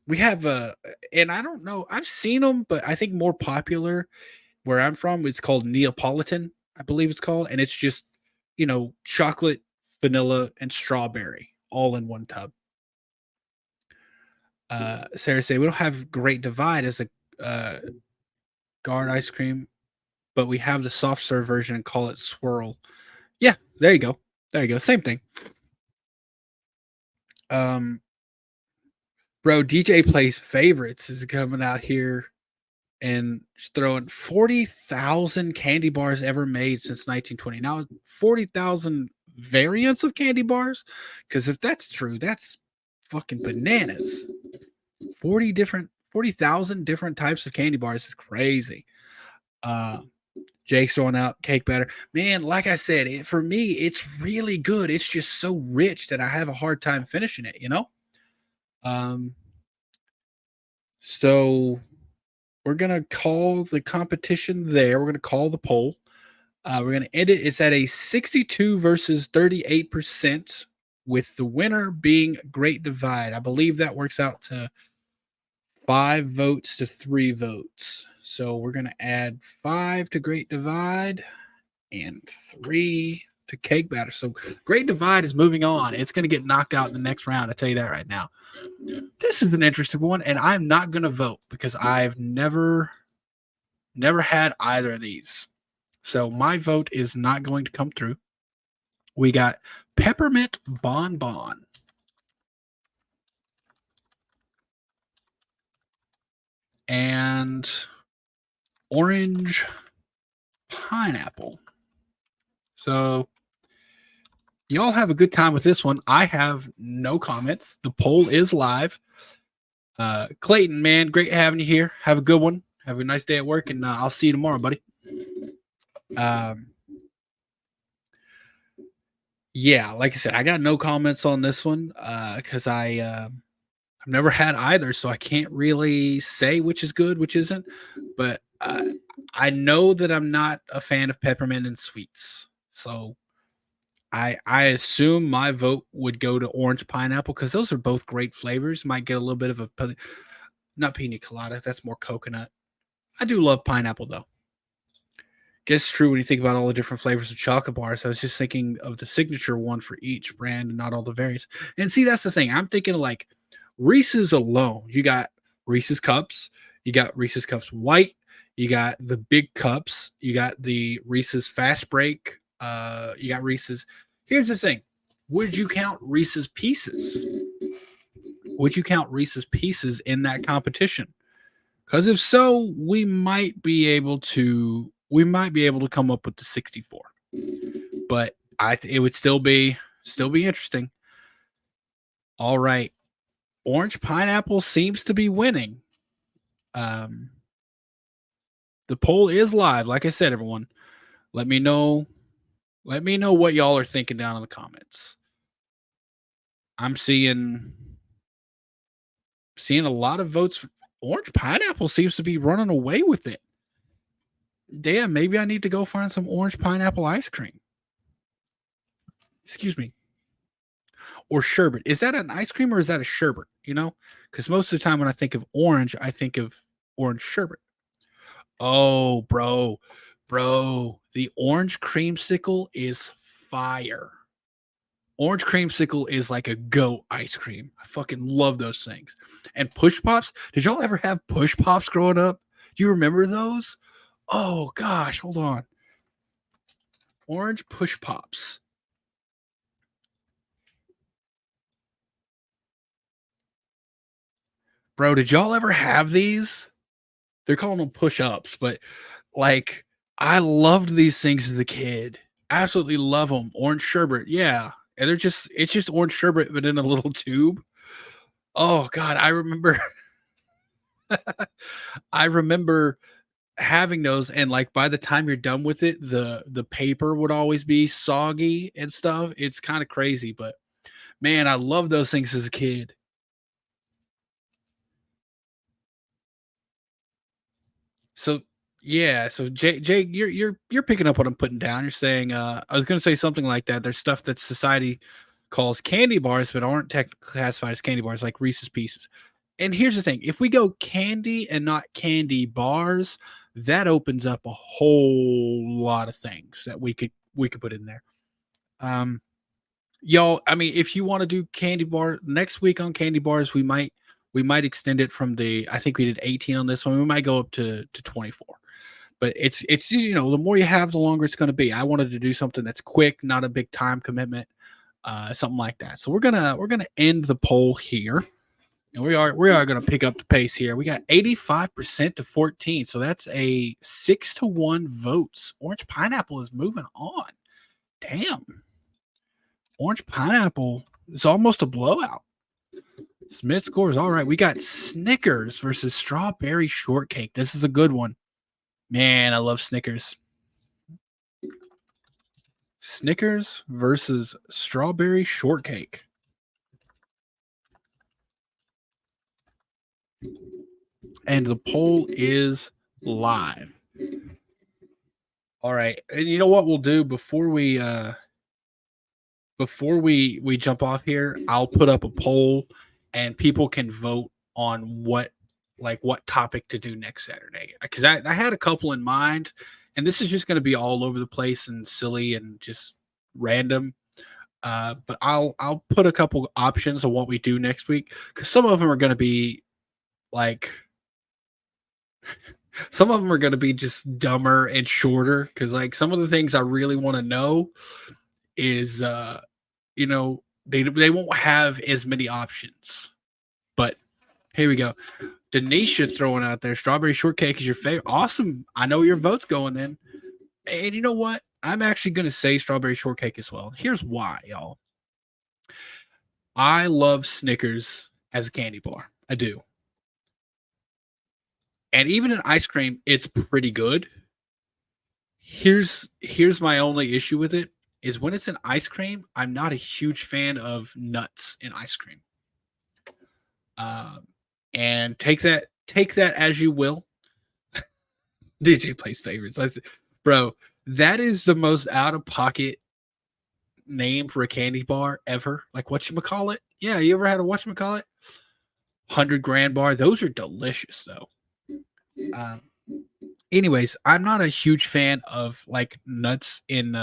We have and I don't know, I've seen them, but I think more popular where I'm from, it's called Neapolitan, I believe it's called, and it's just chocolate, vanilla, and strawberry all in one tub. Sarah say we don't have Great Divide as a guard ice cream, but we have the soft serve version and call it swirl. Yeah, there you go. Same thing. Bro, DJ Plays Favorites is coming out here and throwing 40,000 candy bars ever made since 1920. Now, 40,000 variants of candy bars? Because if that's true, that's fucking bananas. 40,000 different types of candy bars is crazy. Jake's throwing out cake batter. Man, like I said, for me, it's really good. It's just so rich that I have a hard time finishing it, So we're going to call the competition there. We're going to call the poll. We're going to end it. It's at a 62 versus 38%, with the winner being Great Divide. I believe that works out to 5 votes to 3 votes. So we're going to add 5 to Great Divide and 3 to cake batter. So Great Divide is moving on. It's going to get knocked out in the next round. I tell you that right now. This is an interesting one, and I'm not going to vote because I've never had either of these. So my vote is not going to come through. We got Peppermint Bonbon and Orange Pineapple. So y'all have a good time with this one. I have no comments. The poll is live. Clayton, man, great having you here. Have a good one. Have a nice day at work, and I'll see you tomorrow, buddy. Yeah, like I said, I got no comments on this one because I've never had either, so I can't really say which is good, which isn't. But I know that I'm not a fan of peppermint and sweets, so I assume my vote would go to orange pineapple because those are both great flavors. Might get a little bit of not pina colada. That's more coconut. I do love pineapple though. Guess it's true when you think about all the different flavors of chocolate bars. I was just thinking of the signature one for each brand and not all the variants. And see, that's the thing. I'm thinking like Reese's alone. You got Reese's Cups. You got Reese's Cups White. You got the big cups. You got the Reese's Fast Break. You got Reese's. Here's the thing. Would you count Reese's Pieces? Would you count Reese's Pieces in that competition? Because if so, we might be able to come up with the 64. But it would still be interesting. All right. Orange Pineapple seems to be winning. The poll is live. Like I said, everyone, let me know what y'all are thinking down in the comments. I'm seeing a lot of votes for Orange Pineapple. Seems to be running away with it. Damn, maybe I need to go find some orange pineapple ice cream. Excuse me. Or sherbet. Is that an ice cream or is that a sherbet? Because most of the time when I think of orange, I think of orange sherbet. Oh, bro. The orange creamsicle is fire. Orange creamsicle is like a goat ice cream. I fucking love those things. And Push Pops. Did y'all ever have Push Pops growing up? Do you remember those? Oh gosh, hold on. Orange Push Pops. Bro, did y'all ever have these? They're calling them push ups, but like I loved these things as a kid. Absolutely love them. Orange sherbet, yeah. And it's just orange sherbet, but in a little tube. Oh God, I remember I remember having those, and like by the time you're done with it, the paper would always be soggy and stuff. It's kind of crazy, but man, I love those things as a kid. So yeah, so Jay, you're picking up what I'm putting down. You're saying I was gonna say something like that. There's stuff that society calls candy bars, but aren't technically classified as candy bars, like Reese's Pieces. And here's the thing: if we go candy and not candy bars, that opens up a whole lot of things that we could put in there. Um, y'all, I mean, if you want to do candy bar next week on candy bars, we might extend it from the I think we did 18 on this one. We might go up to 24. But it's the more you have, the longer it's going to be. I wanted to do something that's quick, not a big time commitment, something like that. So we're gonna end the poll here. And we are going to pick up the pace here. We got 85% to 14. So that's a 6-1 votes. Orange Pineapple is moving on. Damn. Orange Pineapple is almost a blowout. Smith scores. All right. We got Snickers versus Strawberry Shortcake. This is a good one. Man, I love Snickers. Snickers versus Strawberry Shortcake. And the poll is live. All right. And you know what we'll do before we jump off here, I'll put up a poll and people can vote on what topic to do next Saturday. Because I had a couple in mind, and this is just going to be all over the place and silly and just random. But I'll put a couple options on what we do next week, because some of them are going to be like some of them are going to be just dumber and shorter, because like some of the things I really want to know is they won't have as many options. But here we go. Denisha throwing out there, Strawberry Shortcake is your favorite. Awesome. I know your vote's going in. And you know what? I'm actually going to say Strawberry Shortcake as well. Here's why, y'all. I love Snickers as a candy bar. I do. And even in ice cream, it's pretty good. Here's my only issue with it is when it's in ice cream, I'm not a huge fan of nuts in ice cream. And take that as you will. DJ plays favorites. I said, bro, that is the most out of pocket name for a candy bar ever. Like whatchamacallit? Yeah, you ever had a whatchamacallit? 100 grand bar. Those are delicious though. Anyways, I'm not a huge fan of like nuts in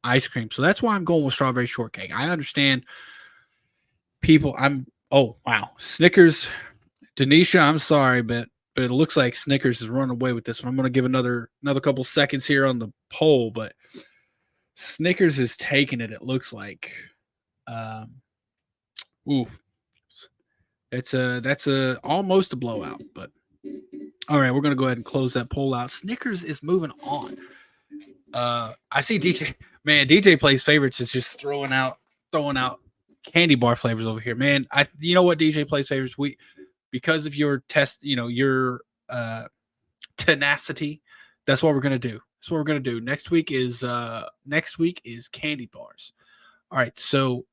ice cream, so that's why I'm going with Strawberry Shortcake. I understand people. Oh wow, Snickers, Denisha. I'm sorry, but it looks like Snickers is running away with this one. I'm going to give another couple seconds here on the poll, but Snickers is taking it. It looks like. That's almost a blowout, but. All right, we're going to go ahead and close that poll out. Snickers is moving on. I see DJ. Man, DJ Plays Favorites is just throwing out candy bar flavors over here. Man, you know what, DJ Plays Favorites, because of your your tenacity, that's what we're going to do. That's what we're going to do. Next week is candy bars. All right, so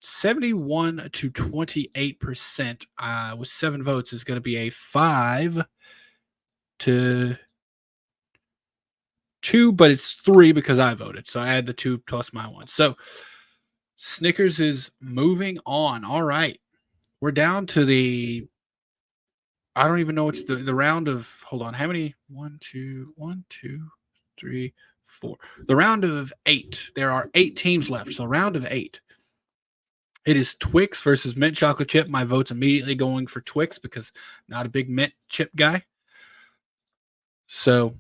71 to 28% with 7 votes is going to be a 5 to 2, but it's 3 because I voted. So I add the 2 plus my 1. So Snickers is moving on. All right. We're down to I don't even know what's the round of, hold on. How many? 1, 2, 3, 4. The round of 8. There are 8 teams left. So round of 8. It is Twix versus mint chocolate chip. My vote's immediately going for Twix because I'm not a big mint chip guy. So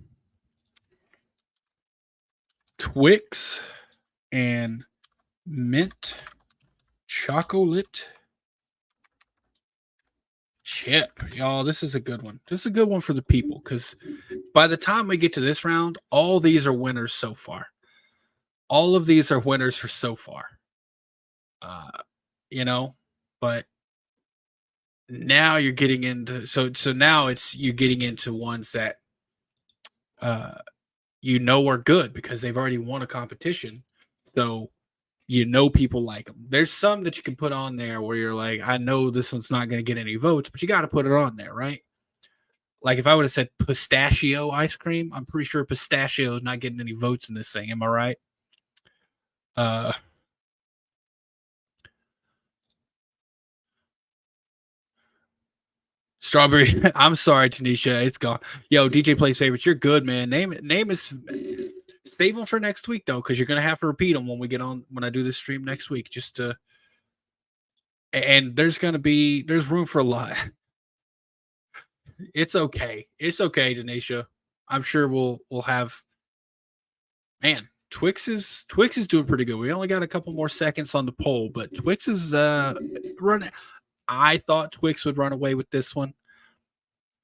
Twix and mint chocolate chip. Y'all, this is a good one. This is a good one for the people because by the time we get to this round, all these are winners so far. All of these are winners for so far. But now you're getting into so now you're getting into ones that are good because they've already won a competition. So people like them. There's some that you can put on there where you're like, I know this one's not going to get any votes, but you got to put it on there, right? Like if I would have said pistachio ice cream, I'm pretty sure pistachio is not getting any votes in this thing. Am I right? Strawberry. I'm sorry, Tanisha. It's gone. Yo, DJ Plays Favorites. You're good, man. Name is save them for next week though, because you're gonna have to repeat them when I do this stream next week. And there's room for a lot. It's okay. It's okay, Tanisha. I'm sure we'll have. Man, Twix is doing pretty good. We only got a couple more seconds on the poll, but Twix is running. I thought Twix would run away with this one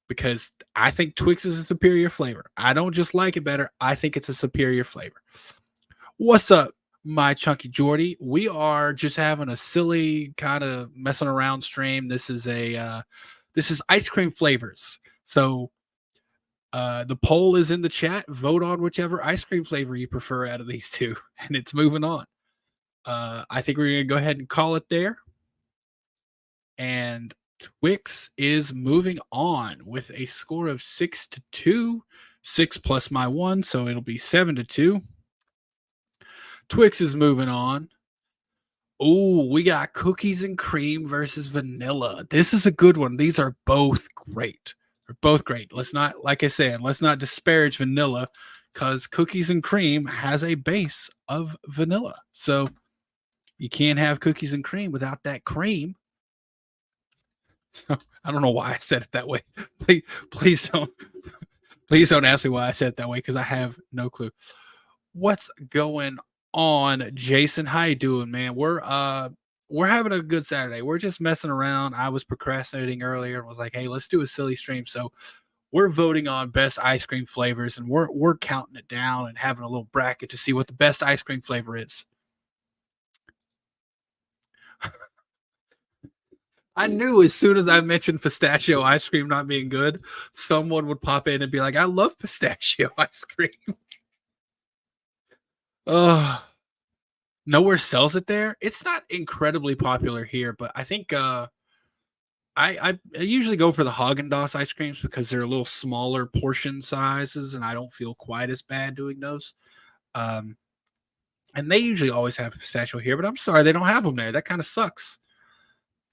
because I think Twix is a superior flavor. I don't just like it better. I think it's a superior flavor. What's up, my chunky Jordy? We are just having a silly kind of messing around stream. This is ice cream flavors. So the poll is in the chat. Vote on whichever ice cream flavor you prefer out of these two, and it's moving on. I think we're going to go ahead and call it there. And Twix is moving on with a score of 6-2. 6 plus my 1, so it'll be 7-2. Twix is moving on. Oh, we got cookies and cream versus vanilla. This is a good one. These are both great. They're both great. Let's not disparage vanilla because cookies and cream has a base of vanilla. So you can't have cookies and cream without that cream. So I don't know why I said it that way. Please don't ask me why I said it that way because I have no clue. What's going on, Jason? How you doing, man? We're having a good Saturday. We're just messing around. I was procrastinating earlier and was like, hey, let's do a silly stream. So we're voting on best ice cream flavors and we're counting it down and having a little bracket to see what the best ice cream flavor is. I knew as soon as I mentioned pistachio ice cream not being good, someone would pop in and be like, I love pistachio ice cream. Nowhere sells it there. It's not incredibly popular here, but I think I usually go for the Haagen-Dazs ice creams because they're a little smaller portion sizes and I don't feel quite as bad doing those. And they usually always have pistachio here, but I'm sorry they don't have them there. That kind of sucks.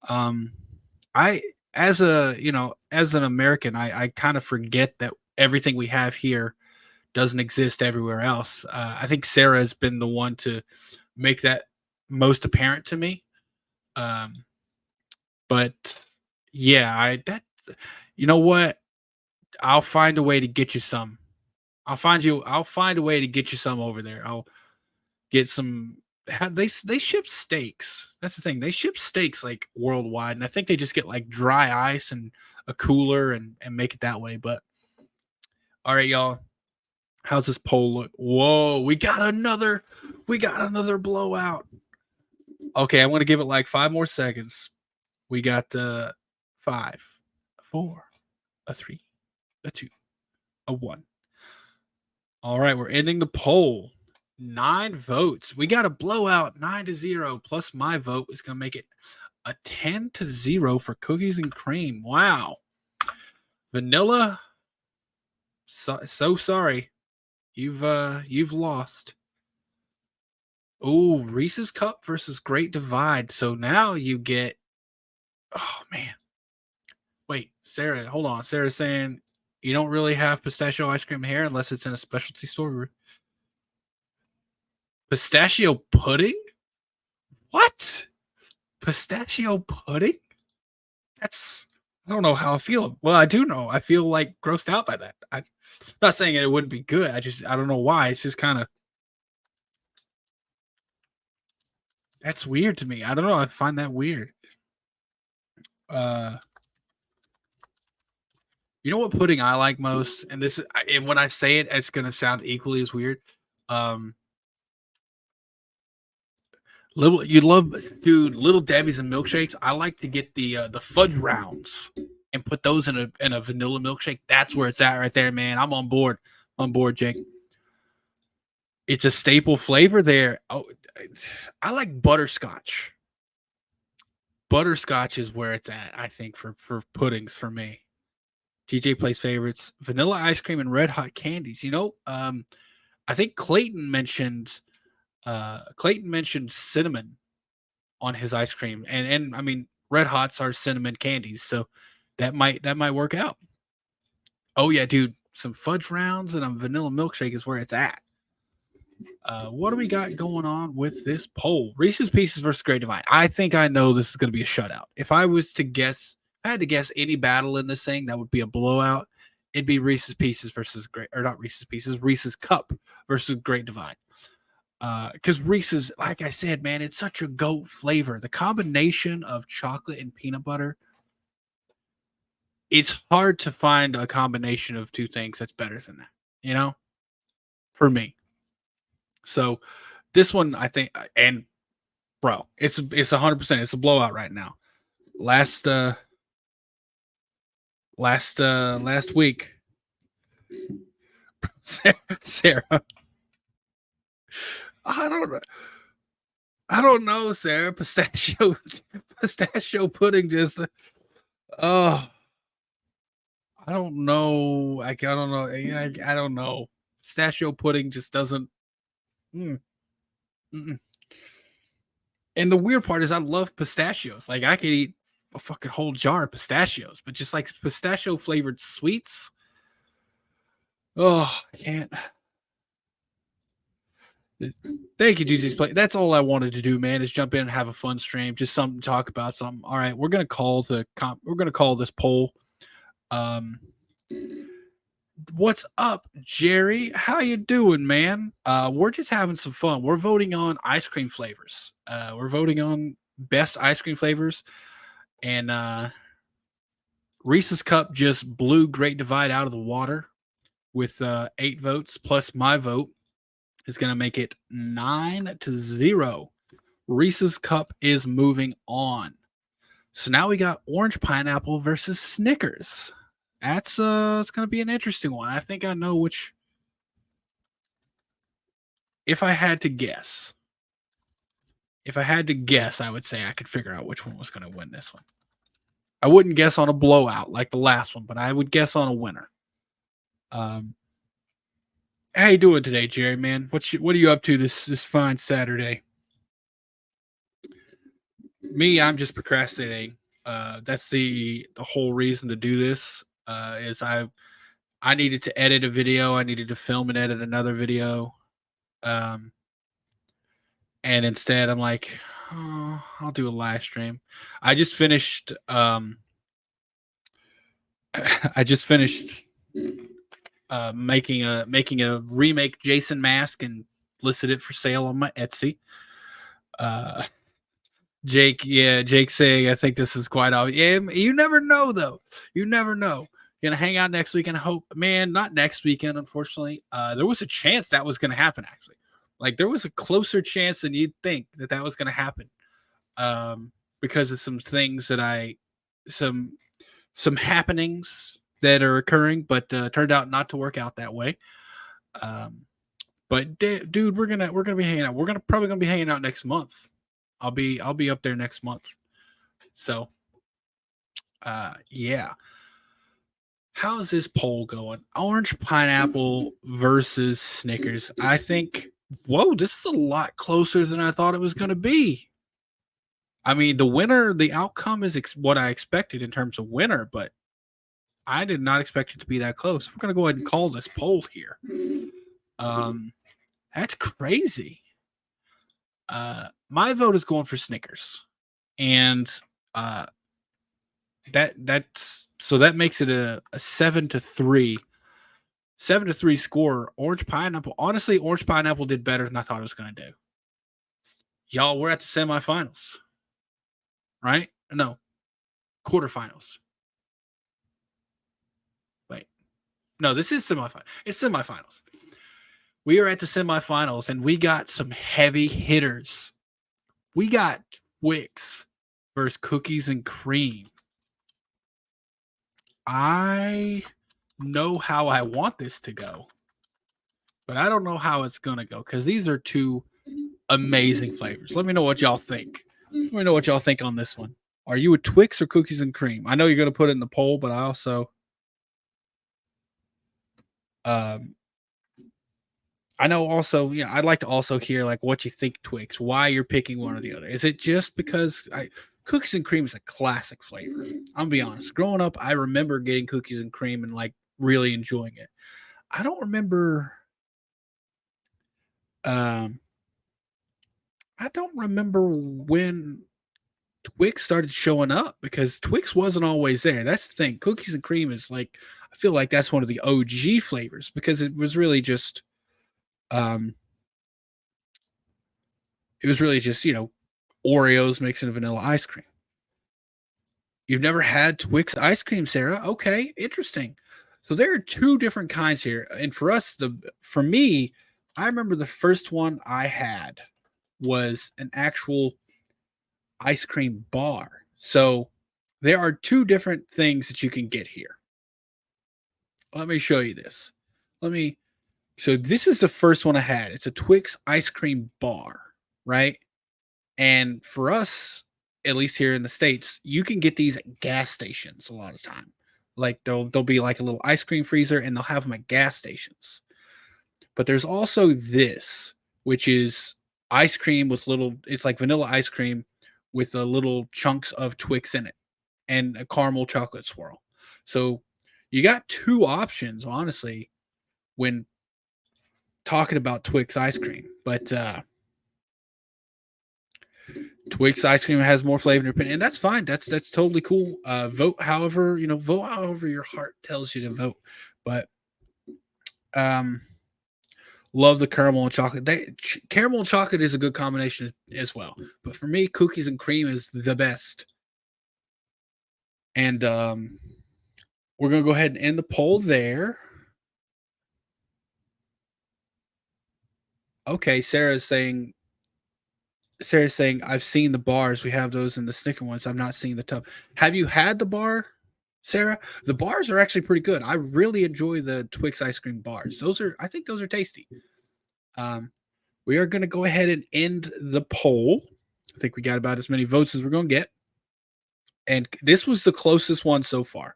As an American, I kind of forget that everything we have here doesn't exist everywhere else. I think Sarah has been the one to make that most apparent to me. But yeah, you know what? I'll find a way to get you some. I'll find a way to get you some over there. I'll get some. They ship steaks. That's the thing. They ship steaks like worldwide, and I think they just get like dry ice and a cooler and make it that way. But all right, y'all. How's this poll look? Whoa, we got another blowout. Okay, I'm gonna give it like 5 more seconds. We got 5, 4, a 3, a 2, a 1. All right, we're ending the poll. 9 votes. We got a blowout 9-0 plus my vote is going to make it a 10-0 for cookies and cream. Wow. Vanilla. So sorry. You've lost. Oh, Reese's Cup versus Great Divide. So now you get, oh man. Wait, Sarah, hold on. Sarah's saying you don't really have pistachio ice cream here unless it's in a specialty store. Pistachio pudding? What? Pistachio pudding? I don't know how I feel. Well, I do know. I feel like grossed out by that. I'm not saying it wouldn't be good. I don't know why. It's just kind of That's weird to me. I don't know. I find that weird. You know what pudding I like most, and and when I say it, it's gonna sound equally as weird. Um, Little Debbie's and milkshakes. I like to get the fudge rounds and put those in a vanilla milkshake. That's where it's at right there, man. I'm on board. On board, Jake. It's a staple flavor there. Oh, I like butterscotch. Butterscotch is where it's at, I think, for puddings for me. TJ plays favorites: vanilla ice cream and red hot candies. I think Clayton mentioned cinnamon on his ice cream, and I mean red hots are cinnamon candies, so that might work out. Oh yeah, dude, some fudge rounds and a vanilla milkshake is where it's at. What do we got going on with this poll? Reese's Pieces versus Great Divide. I think I know this is going to be a shutout. If I had to guess any battle in this thing that would be a blowout, it'd be Reese's Pieces versus Reese's Cup versus Great Divide. Because Reese's, like I said, man, it's such a goat flavor. The combination of chocolate and peanut butter, it's hard to find a combination of two things that's better than that, for me. So this one, I think, and bro, it's 100%. It's a blowout right now. Last week, Sarah, I don't know, Sarah. Pistachio pudding just, I don't know. I don't know. I don't know. Pistachio pudding just doesn't. And the weird part is I love pistachios. Like I could eat a fucking whole jar of pistachios, but just like pistachio flavored sweets. Oh, I can't. Thank you, Jesus Play. That's all I wanted to do, man, is jump in and have a fun stream. Just something to talk about. Something. All right, we're gonna call this poll. What's up, Jerry? How you doing, man? We're just having some fun. We're voting on ice cream flavors. We're voting on best ice cream flavors, and Reese's Cup just blew Great Divide out of the water with 8 votes plus my vote is going to make it 9-0. Reese's Cup is moving on. So now we got Orange Pineapple versus Snickers. That's it's going to be an interesting one. I think I know which. If I had to guess, I would say I could figure out which one was going to win this one. I wouldn't guess on a blowout like the last one, but I would guess on a winner. How you doing today, Jerry, man? What are you up to this fine Saturday? Me, I'm just procrastinating. That's the whole reason to do this. Is I needed to edit a video. I needed to film and edit another video. And instead I'm like, oh, I'll do a live stream. I just finished making a remake Jason mask and listed it for sale on my Etsy. Jake saying I think this is quite obvious. Yeah, you never know though. You never know. Gonna hang out next weekend. I hope, man, not next weekend, unfortunately. There was a chance that was gonna happen, actually. Like there was a closer chance than you'd think that was gonna happen. Because of some things that some happenings that are occurring, but turned out not to work out that way. But dude, we're gonna be hanging out. We're probably gonna be hanging out next month. I'll be up there next month. So, yeah. How's this poll going? Orange Pineapple versus Snickers. I think, whoa, this is a lot closer than I thought it was going to be. I mean, the outcome is what I expected in terms of winner, but I did not expect it to be that close. We're going to go ahead and call this poll here. That's crazy. My vote is going for Snickers, and that makes it a 7-3 score. Orange Pineapple. Honestly, Orange Pineapple did better than I thought it was going to do. Y'all, we're at the semifinals. Right? No. Quarterfinals. Wait. No, this is semifinals. It's semifinals. We are at the semifinals, and we got some heavy hitters. We got Twix versus Cookies and Cream. I know how I want this to go, but I don't know how it's going to go because these are two amazing flavors. Let me know what y'all think. Let me know what y'all think on this one. Are you a Twix or Cookies and Cream? I know you're going to put it in the poll, but I also I know also, I'd like to also hear like what you think Twix, why you're picking one or the other. Is it just because Cookies and Cream is a classic flavor? I'll be honest. Growing up, I remember getting Cookies and Cream and like really enjoying it. I don't remember when Twix started showing up because Twix wasn't always there. That's the thing. Cookies and Cream is like, I feel like that's one of the OG flavors because it was really just Oreos mixed in vanilla ice cream. You've never had Twix ice cream, Sarah? Okay, interesting. So there are two different kinds here. And for me, I remember the first one I had was an actual ice cream bar. So there are two different things that you can get here. Let me show you this. So this is the first one I had. It's a Twix ice cream bar, right? And for us, at least here in the States, you can get these at gas stations a lot of time. Like there'll be like a little ice cream freezer and they'll have them at gas stations. But there's also this, which is ice cream with it's like vanilla ice cream with a little chunks of Twix in it and a caramel chocolate swirl. So you got two options, honestly, when talking about Twix ice cream. But Twix ice cream has more flavor in your opinion, and that's fine. That's totally cool. Vote however your heart tells you to vote. But love the caramel and chocolate. Caramel and chocolate is a good combination as well. But for me, Cookies and Cream is the best. And we're going to go ahead and end the poll there. Okay, Sarah's saying, I've seen the bars. We have those in the Snicker ones. I've not seen the tub. Have you had the bar, Sarah? The bars are actually pretty good. I really enjoy the Twix ice cream bars. I think those are tasty. We are going to go ahead and end the poll. I think we got about as many votes as we're going to get. And this was the closest one so far.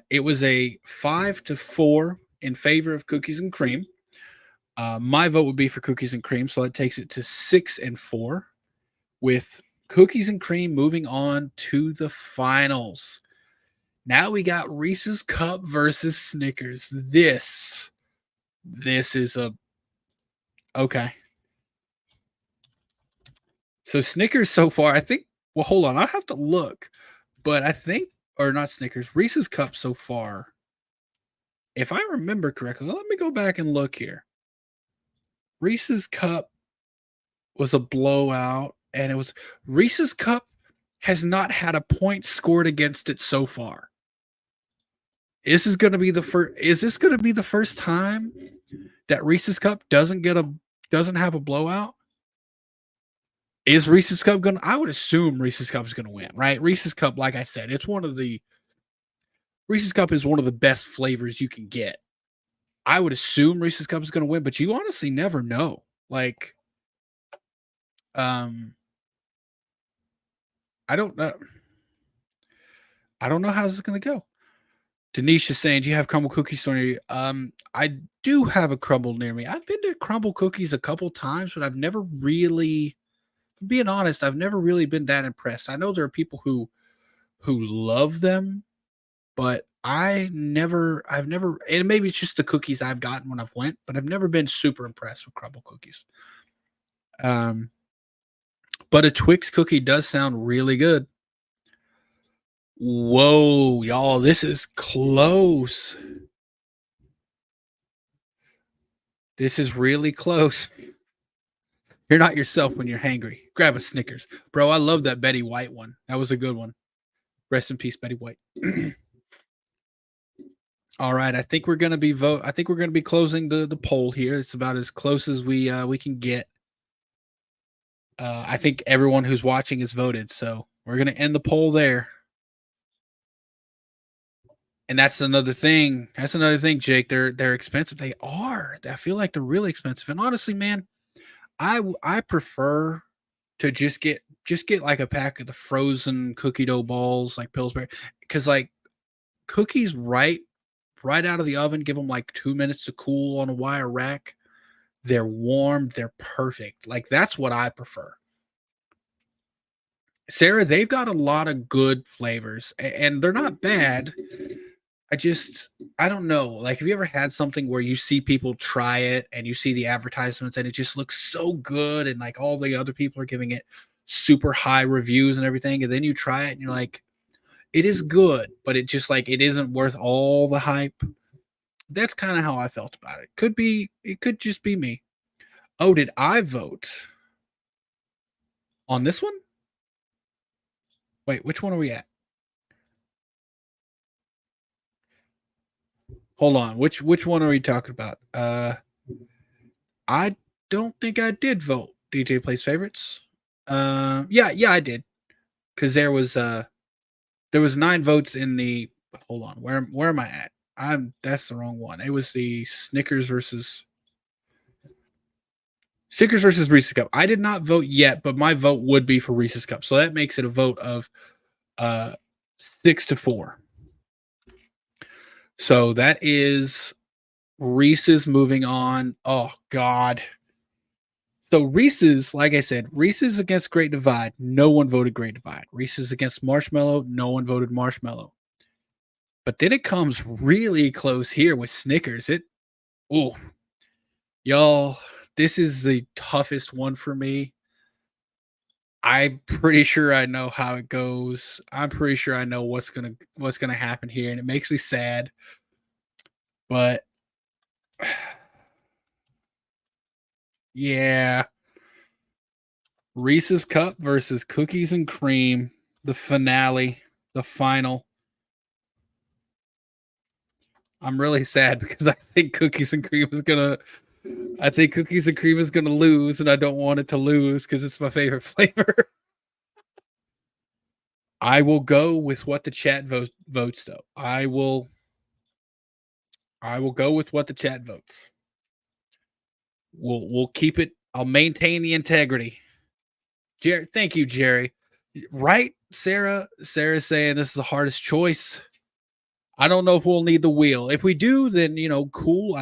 It was a 5-4 in favor of Cookies and Cream. My vote would be for Cookies and Cream, so that takes it to 6-4, with Cookies and Cream moving on to the finals. Now we got Reese's Cup versus Snickers. This is okay. So Snickers so far, I think. Well, hold on, I have to look, but I think, or not Snickers, Reese's Cup so far. If I remember correctly, let me go back and look here. Reese's Cup was a blowout, and it was Reese's Cup has not had a point scored against it so far. Is this going to be the first time that Reese's Cup doesn't have a blowout? Is Reese's Cup going to? I would assume Reese's Cup is going to win, right? Reese's Cup, like I said, Reese's Cup is one of the best flavors you can get. I would assume Reese's Cup is going to win, but you honestly never know. Like, I don't know. I don't know how this is going to go. Denise is saying, do you have crumble cookies near you? I do have a crumble near me. I've been to Crumble Cookies a couple times, but I've never really, being honest, I've never really been that impressed. I know there are people who love them, but I've never, and maybe it's just the cookies I've gotten when I've went, but I've never been super impressed with Crumble Cookies. But a Twix cookie does sound really good. Whoa, y'all, this is close. This is really close. You're not yourself when you're hangry. Grab a Snickers. Bro, I love that Betty White one. That was a good one. Rest in peace, Betty White. All right, I think we're gonna be closing the poll here. It's about as close as we can get. I think everyone who's watching has voted, so we're gonna end the poll there. And that's another thing. That's another thing, Jake. They're expensive. They are. I feel like they're really expensive. And honestly, man, I prefer to just get like a pack of the frozen cookie dough balls like Pillsbury, because like cookies right out of the oven, give them like 2 minutes to cool on a wire rack. They're warm. They're perfect. Like that's what I prefer. Sarah, they've got a lot of good flavors and they're not bad. I don't know. Like, have you ever had something where you see people try it and you see the advertisements and it just looks so good and like all the other people are giving it super high reviews and everything, and then you try it and you're like, it is good, but it just like it isn't worth all the hype. That's kind of how I felt about it. It could just be me. Oh, did I vote on this one? Wait, which one are we at? Hold on. Which one are we talking about? I don't think I did vote DJ Plays Favorites. Yeah, I did. Cuz there was 9 votes in the hold on. Where am I at? That's the wrong one. It was the Snickers versus Reese's Cup. I did not vote yet, but my vote would be for Reese's Cup. So that makes it a vote of 6-4. So that is Reese's moving on. Oh, God. So Reese's, like I said, Reese's against Great Divide. No one voted Great Divide. Reese's against Marshmallow. No one voted Marshmallow. But then it comes really close here with Snickers. Y'all, this is the toughest one for me. I'm pretty sure I know how it goes. I'm pretty sure I know what's gonna happen here, and it makes me sad. But yeah, Reese's Cup versus Cookies and Cream, the finale, the final. I'm really sad because I think Cookies and Cream is gonna lose, and I don't want it to lose because it's my favorite flavor. I will go with what the chat votes, though. I will go with what the chat votes. We'll keep it. I'll maintain the integrity. Jerry, thank you, Jerry. Right, Sarah? Sarah's saying this is the hardest choice. I don't know if we'll need the wheel. If we do, then cool.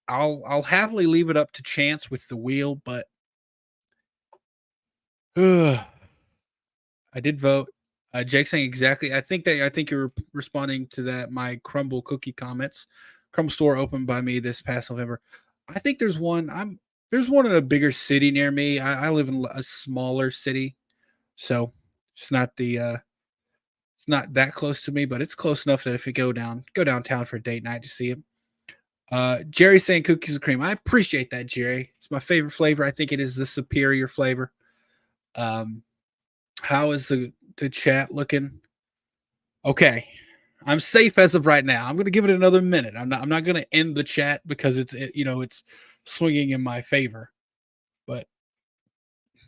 I'll happily leave it up to chance with the wheel, but I did vote. Jake saying exactly. I think you're responding to that. My Crumble cookie comments. Crumble store opened by me this past November. I think there's one. There's one in a bigger city near me. I live in a smaller city, so it's not that close to me, but it's close enough that if you go downtown for a date night to see him. Jerry saying cookies and cream. I appreciate that, Jerry. It's my favorite flavor. I think it is the superior flavor. How is the chat looking? Okay, I'm safe as of right now. I'm going to give it another minute. I'm not going to end the chat because it's swinging in my favor. But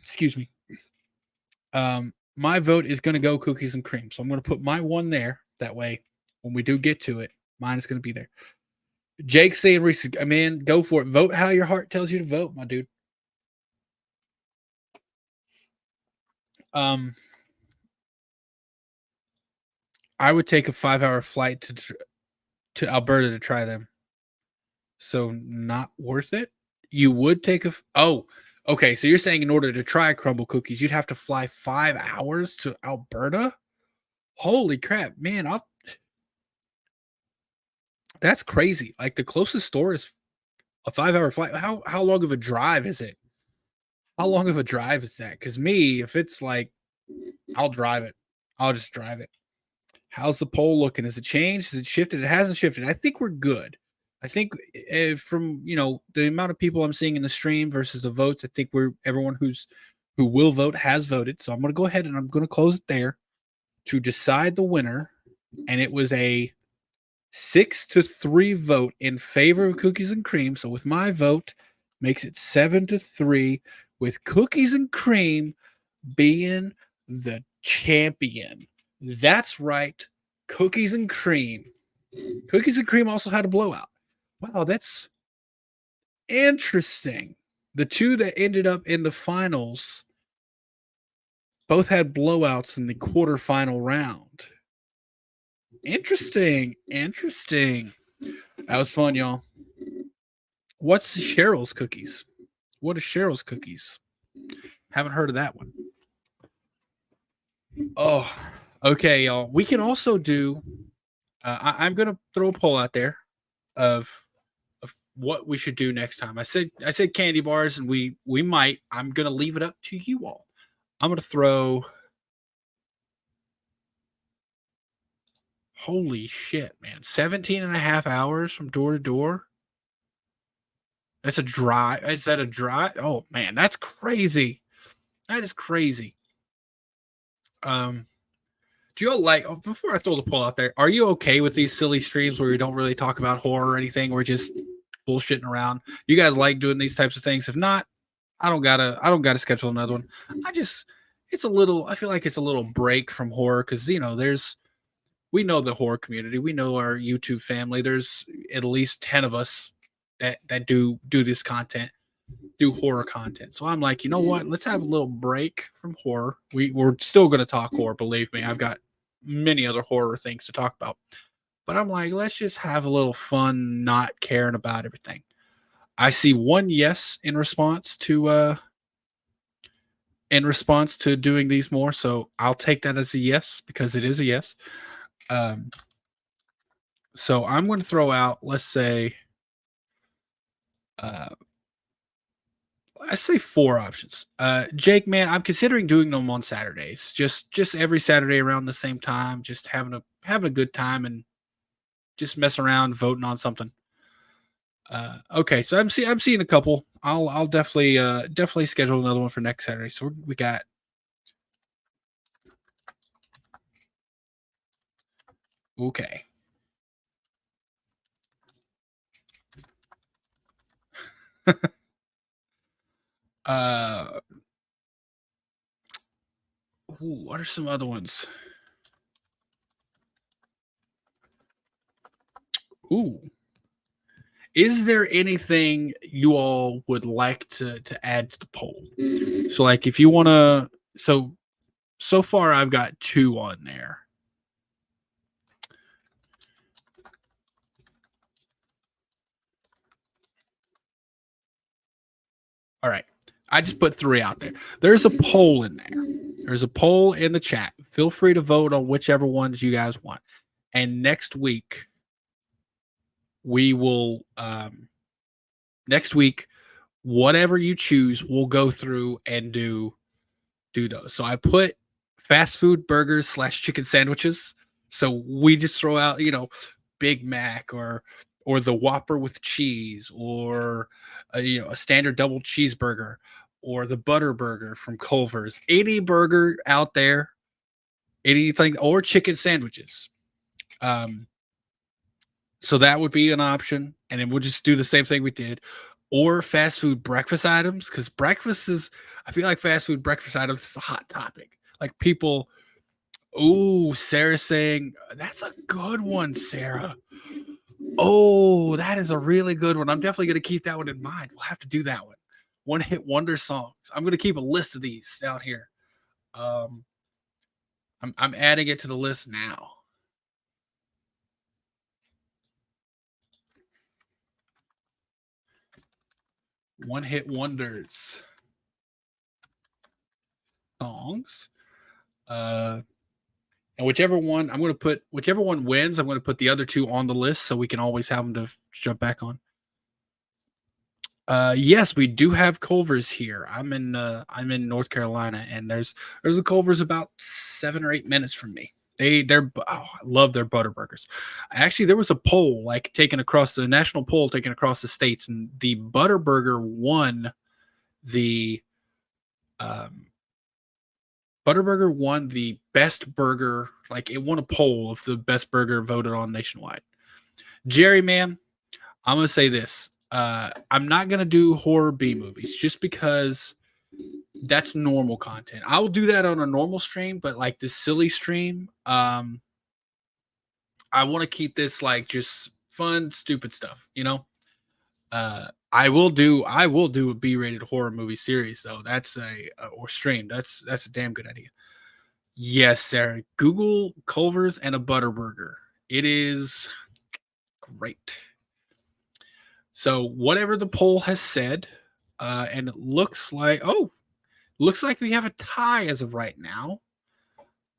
excuse me. My vote is going to go cookies and cream. So I'm going to put my one there. That way, when we do get to it, mine is going to be there. Jake saying Reese's, man, go for it. Vote how your heart tells you to vote, my dude. I would take a 5-hour flight to Alberta to try them. So not worth it. You would take okay. So you're saying in order to try crumble cookies, you'd have to fly 5 hours to Alberta? Holy crap, man! That's crazy. Like the closest store is a 5-hour flight. How long of a drive is it? How long of a drive is that? Because me, if it's like, I'll drive it. I'll just drive it. How's the poll looking? Has it changed? Has it shifted? It hasn't shifted. I think we're good. I think from the amount of people I'm seeing in the stream versus the votes, I think everyone who will vote has voted. So I'm going to go ahead and I'm going to close it there to decide the winner, and it was a 6-3 vote in favor of Cookies and Cream. So with my vote, makes it 7-3, with Cookies and Cream being the champion. That's right, Cookies and Cream. Cookies and Cream also had a blowout. Wow, that's interesting. The two that ended up in the finals both had blowouts in the quarterfinal round. Interesting. That was fun, y'all. What's Cheryl's Cookies? What is Cheryl's Cookies? Haven't heard of that one. Oh, okay, y'all. We can also do. I'm gonna throw a poll out there of what we should do next time. I said candy bars, and we might. I'm gonna leave it up to you all. I'm gonna throw. Holy shit, man. 17 and a half hours from door to door. That's a drive. Is that a drive? Oh, man, that's crazy. That is crazy. Do you all before I throw the poll out there, are you okay with these silly streams where we don't really talk about horror or anything? We're just bullshitting around. You guys like doing these types of things? If not, I don't gotta schedule another one. I feel like it's a little break from horror because, we know the horror community. We know our YouTube family. There's at least 10 of us that do this content, do horror content. So I'm like, you know what? Let's have a little break from horror. We're still going to talk horror. Believe me, I've got many other horror things to talk about. But I'm like, let's just have a little fun, not caring about everything. I see one yes in response to doing these more. So I'll take that as a yes because it is a yes. So I'm going to throw out, let's say, I say 4 options. Jake, man, I'm considering doing them on Saturdays. Just every Saturday around the same time, just having a good time and just mess around, voting on something. Okay, so I'm seeing a couple. I'll definitely schedule another one for next Saturday. So we got. Okay. What are some other ones? Is there anything you all would like to add to the poll? So like if you want to, so far I've got 2 on there. All right. I just put 3 out there. There's a poll in there. There's a poll in the chat. Feel free to vote on whichever ones you guys want. And next week, we will, whatever you choose, we'll go through and do those. So I put fast food burgers / chicken sandwiches. So we just throw out, Big Mac or the Whopper with cheese, or a standard double cheeseburger, or the butter burger from Culver's. Any burger out there, anything, or chicken sandwiches. So that would be an option, and then we'll just do the same thing we did. Or fast food breakfast items, because I feel like fast food breakfast items is a hot topic. Like people, Sarah's saying, that's a good one, Sarah. Oh, that is a really good one. I'm definitely going to keep that one in mind. We'll have to do that one. One-hit wonder songs. I'm going to keep a list of these down here. I'm adding it to the list now. One-hit wonders songs. And whichever one wins, I'm going to put the other 2 on the list so we can always have them to jump back on. Yes, we do have Culver's here. I'm in North Carolina, and there's a Culver's about 7 or 8 minutes from me. I love their butter burgers. Actually, there was a poll taken across the national poll taken across the states, and the butter burger won the Butterburger won the best burger. It won a poll of the best burger voted on nationwide. Jerry, man, I'm gonna say this. I'm not gonna do horror B movies just because that's normal content. I will do that on a normal stream, but this silly stream, I want to keep this just fun, stupid stuff. I will do a B-rated horror movie series though. That's or stream. That's a damn good idea. Yes, Sarah. Google Culver's and a Butterburger. It is great. So whatever the poll has said, and it looks like we have a tie as of right now.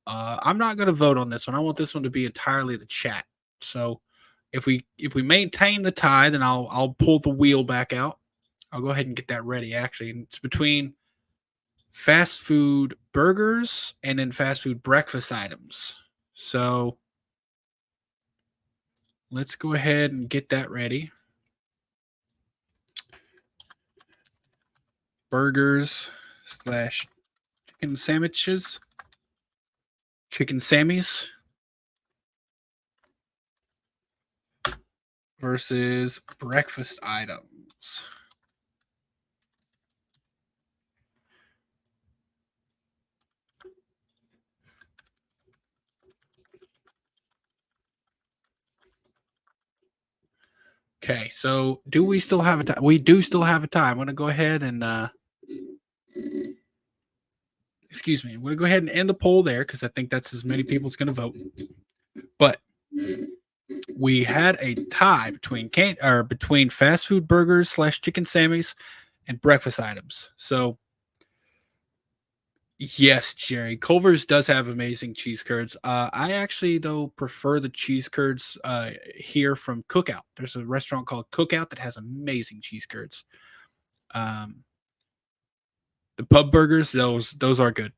I'm not going to vote on this one. I want this one to be entirely the chat. So if we maintain the tie, then I'll pull the wheel back out. I'll go ahead and get that ready. Actually, it's between fast food burgers and then fast food breakfast items. So let's go ahead and get that ready. Burgers / chicken sandwiches, chicken sammies versus breakfast items. Okay, so do we still have a tie? We do still have a tie. I'm going to go ahead and excuse me. I'm going to go ahead and end the poll there because I think that's as many people as going to vote. But we had a tie between fast food burgers / chicken sammies and breakfast items. So yes, Jerry, Culver's does have amazing cheese curds. I actually though prefer the cheese curds here from Cookout. There's a restaurant called Cookout that has amazing cheese curds. The pub burgers, those are good.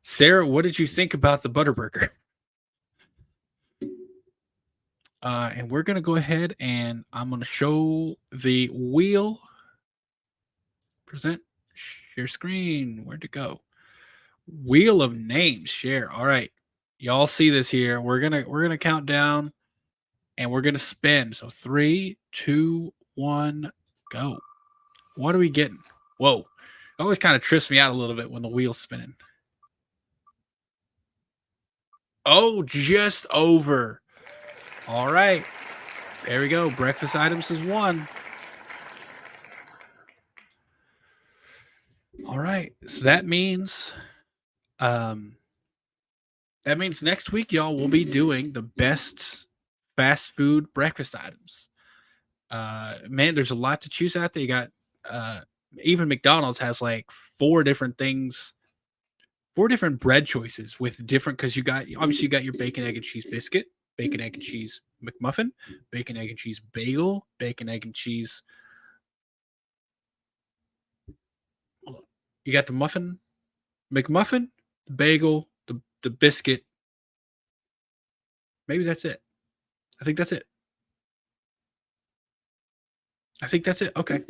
Sarah, what did you think about the Butterburger? And we're going to go ahead and I'm going to show the wheel. Present, share screen. Where'd it go? Wheel of names, share. All right. Y'all see this here. We're going to count down and we're going to spin. So 3, 2, 1, go. What are we getting? Whoa. It always kind of trips me out a little bit when the wheel's spinning. Oh, just over. All right. There we go. Breakfast items is 1. All right. So that means next week, y'all, we'll be doing the best fast food breakfast items. Man, there's a lot to choose out there. You got even McDonald's has 4 different things, 4 different bread choices with different, because you got your bacon, egg, and cheese biscuit, bacon, egg, and cheese McMuffin, bacon, egg, and cheese bagel, bacon, egg, and cheese. You got the muffin, McMuffin, the bagel, the biscuit. Maybe that's it. I think that's it. Okay.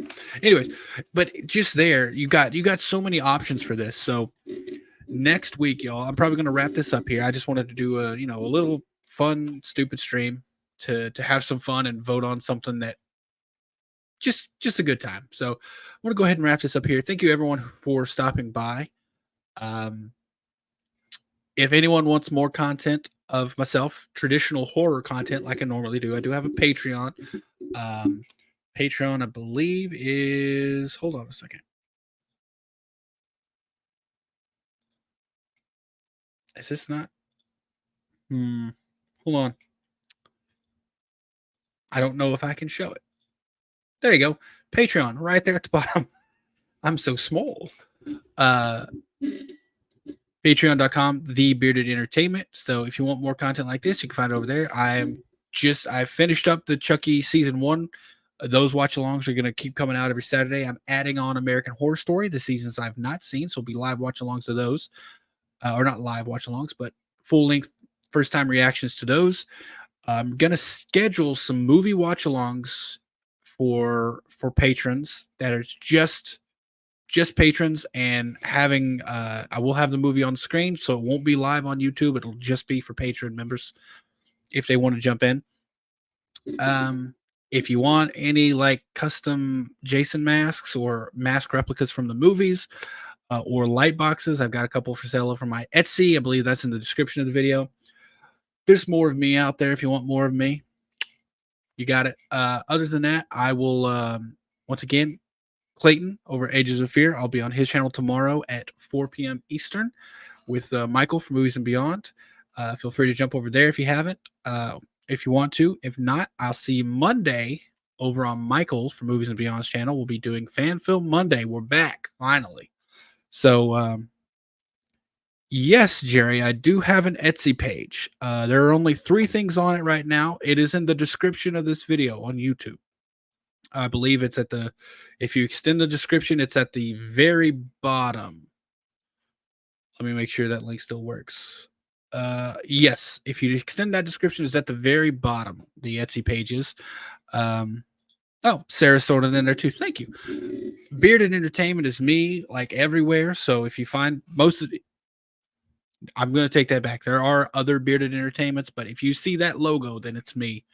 Anyways, but just there, you got so many options for this. So next week, y'all, I'm probably going to wrap this up here. I just wanted to do a little fun, stupid stream to have some fun and vote on something that just a good time. So I'm going to go ahead and wrap this up here. Thank you everyone for stopping by. If anyone wants more content of myself, traditional horror content like I normally do, I do have a Patreon. Patreon, I believe, is... Hold on a second. Is this not... Hold on. I don't know if I can show it. There you go. Patreon, right there at the bottom. I'm so small. Patreon.com, The Bearded Entertainment. So if you want more content like this, you can find it over there. I finished up the Chucky season 1. Those watch-alongs are going to keep coming out every Saturday. I'm adding on American Horror Story, the seasons I've not seen, so it'll be live watch-alongs of those. Or not live watch-alongs, but full length first time reactions to those. I'm gonna schedule some movie watch alongs for patrons that are just patrons, and having I will have the movie on the screen, so it won't be live on YouTube. It'll just be for Patreon members if they want to jump in. If you want any like custom Jason masks or mask replicas from the movies, or light boxes, I've got a couple for sale over my Etsy. I believe that's in the description of the video. There's more of me out there if you want more of me. You got it. Other than that, I will once again, Clayton over Ages of Fear. I'll be on his channel tomorrow at 4 p.m. Eastern with Michael from Movies and Beyond. Feel free to jump over there if you haven't, if you want to. If not, I'll see you Monday over on Michael from Movies and Beyond's channel. We'll be doing Fan Film Monday. We're back finally. So, yes, Jerry, I do have an Etsy page. There are only 3 things on it right now. It is in the description of this video on YouTube. I believe it's at the, if you extend the description, it's at the very bottom. Let me make sure that link still works. Yes, if you extend that description, it's at the very bottom, the Etsy pages. Oh, Sarah's thrown it in there too. Thank you. Bearded Entertainment is me, like everywhere. So if you find most of it, I'm going to take that back. There are other Bearded Entertainments, but if you see that logo, then it's me.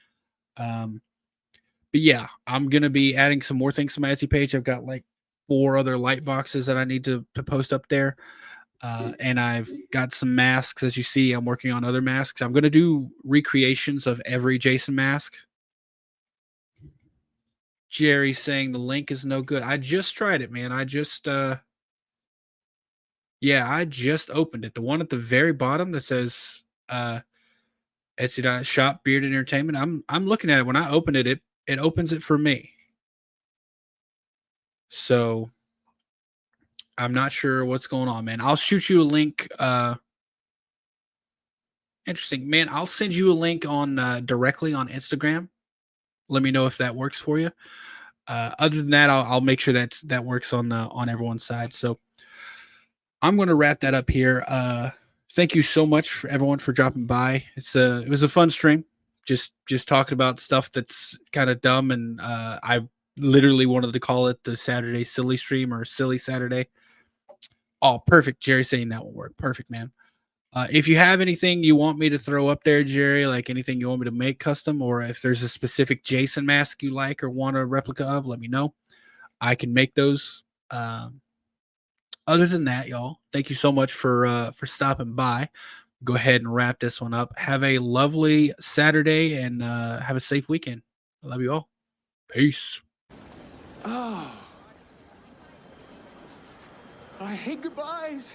But yeah, I'm going to be adding some more things to my Etsy page. I've got like 4 other light boxes that I need to post up there. And I've got some masks. As you see, I'm working on other masks. I'm going to do recreations of every Jason mask. Jerry saying the link is no good. I just tried it, man. I just opened it. The one at the very bottom that says Etsy.shop Bearded Entertainment. I'm looking at it. When I open it, it opens it for me. So I'm not sure what's going on, man. I'll shoot you a link. Interesting, man. I'll send you a link on directly on Instagram. Let me know if that works for you. Other than that, I'll make sure that works on everyone's side. So I'm going to wrap that up here. Thank you so much for everyone for dropping by. It was a fun stream. Just talking about stuff that's kind of dumb, and I literally wanted to call it the Saturday Silly Stream or Silly Saturday. Oh, perfect. Jerry saying that will work. Perfect, man. If you have anything you want me to throw up there, Jerry, like anything you want me to make custom, or if there's a specific Jason mask you like or want a replica of, let me know. I can make those. Other than that, y'all, thank you so much for stopping by. Go ahead and wrap this one up. Have a lovely Saturday and have a safe weekend. I love you all. Peace. Oh. I hate goodbyes.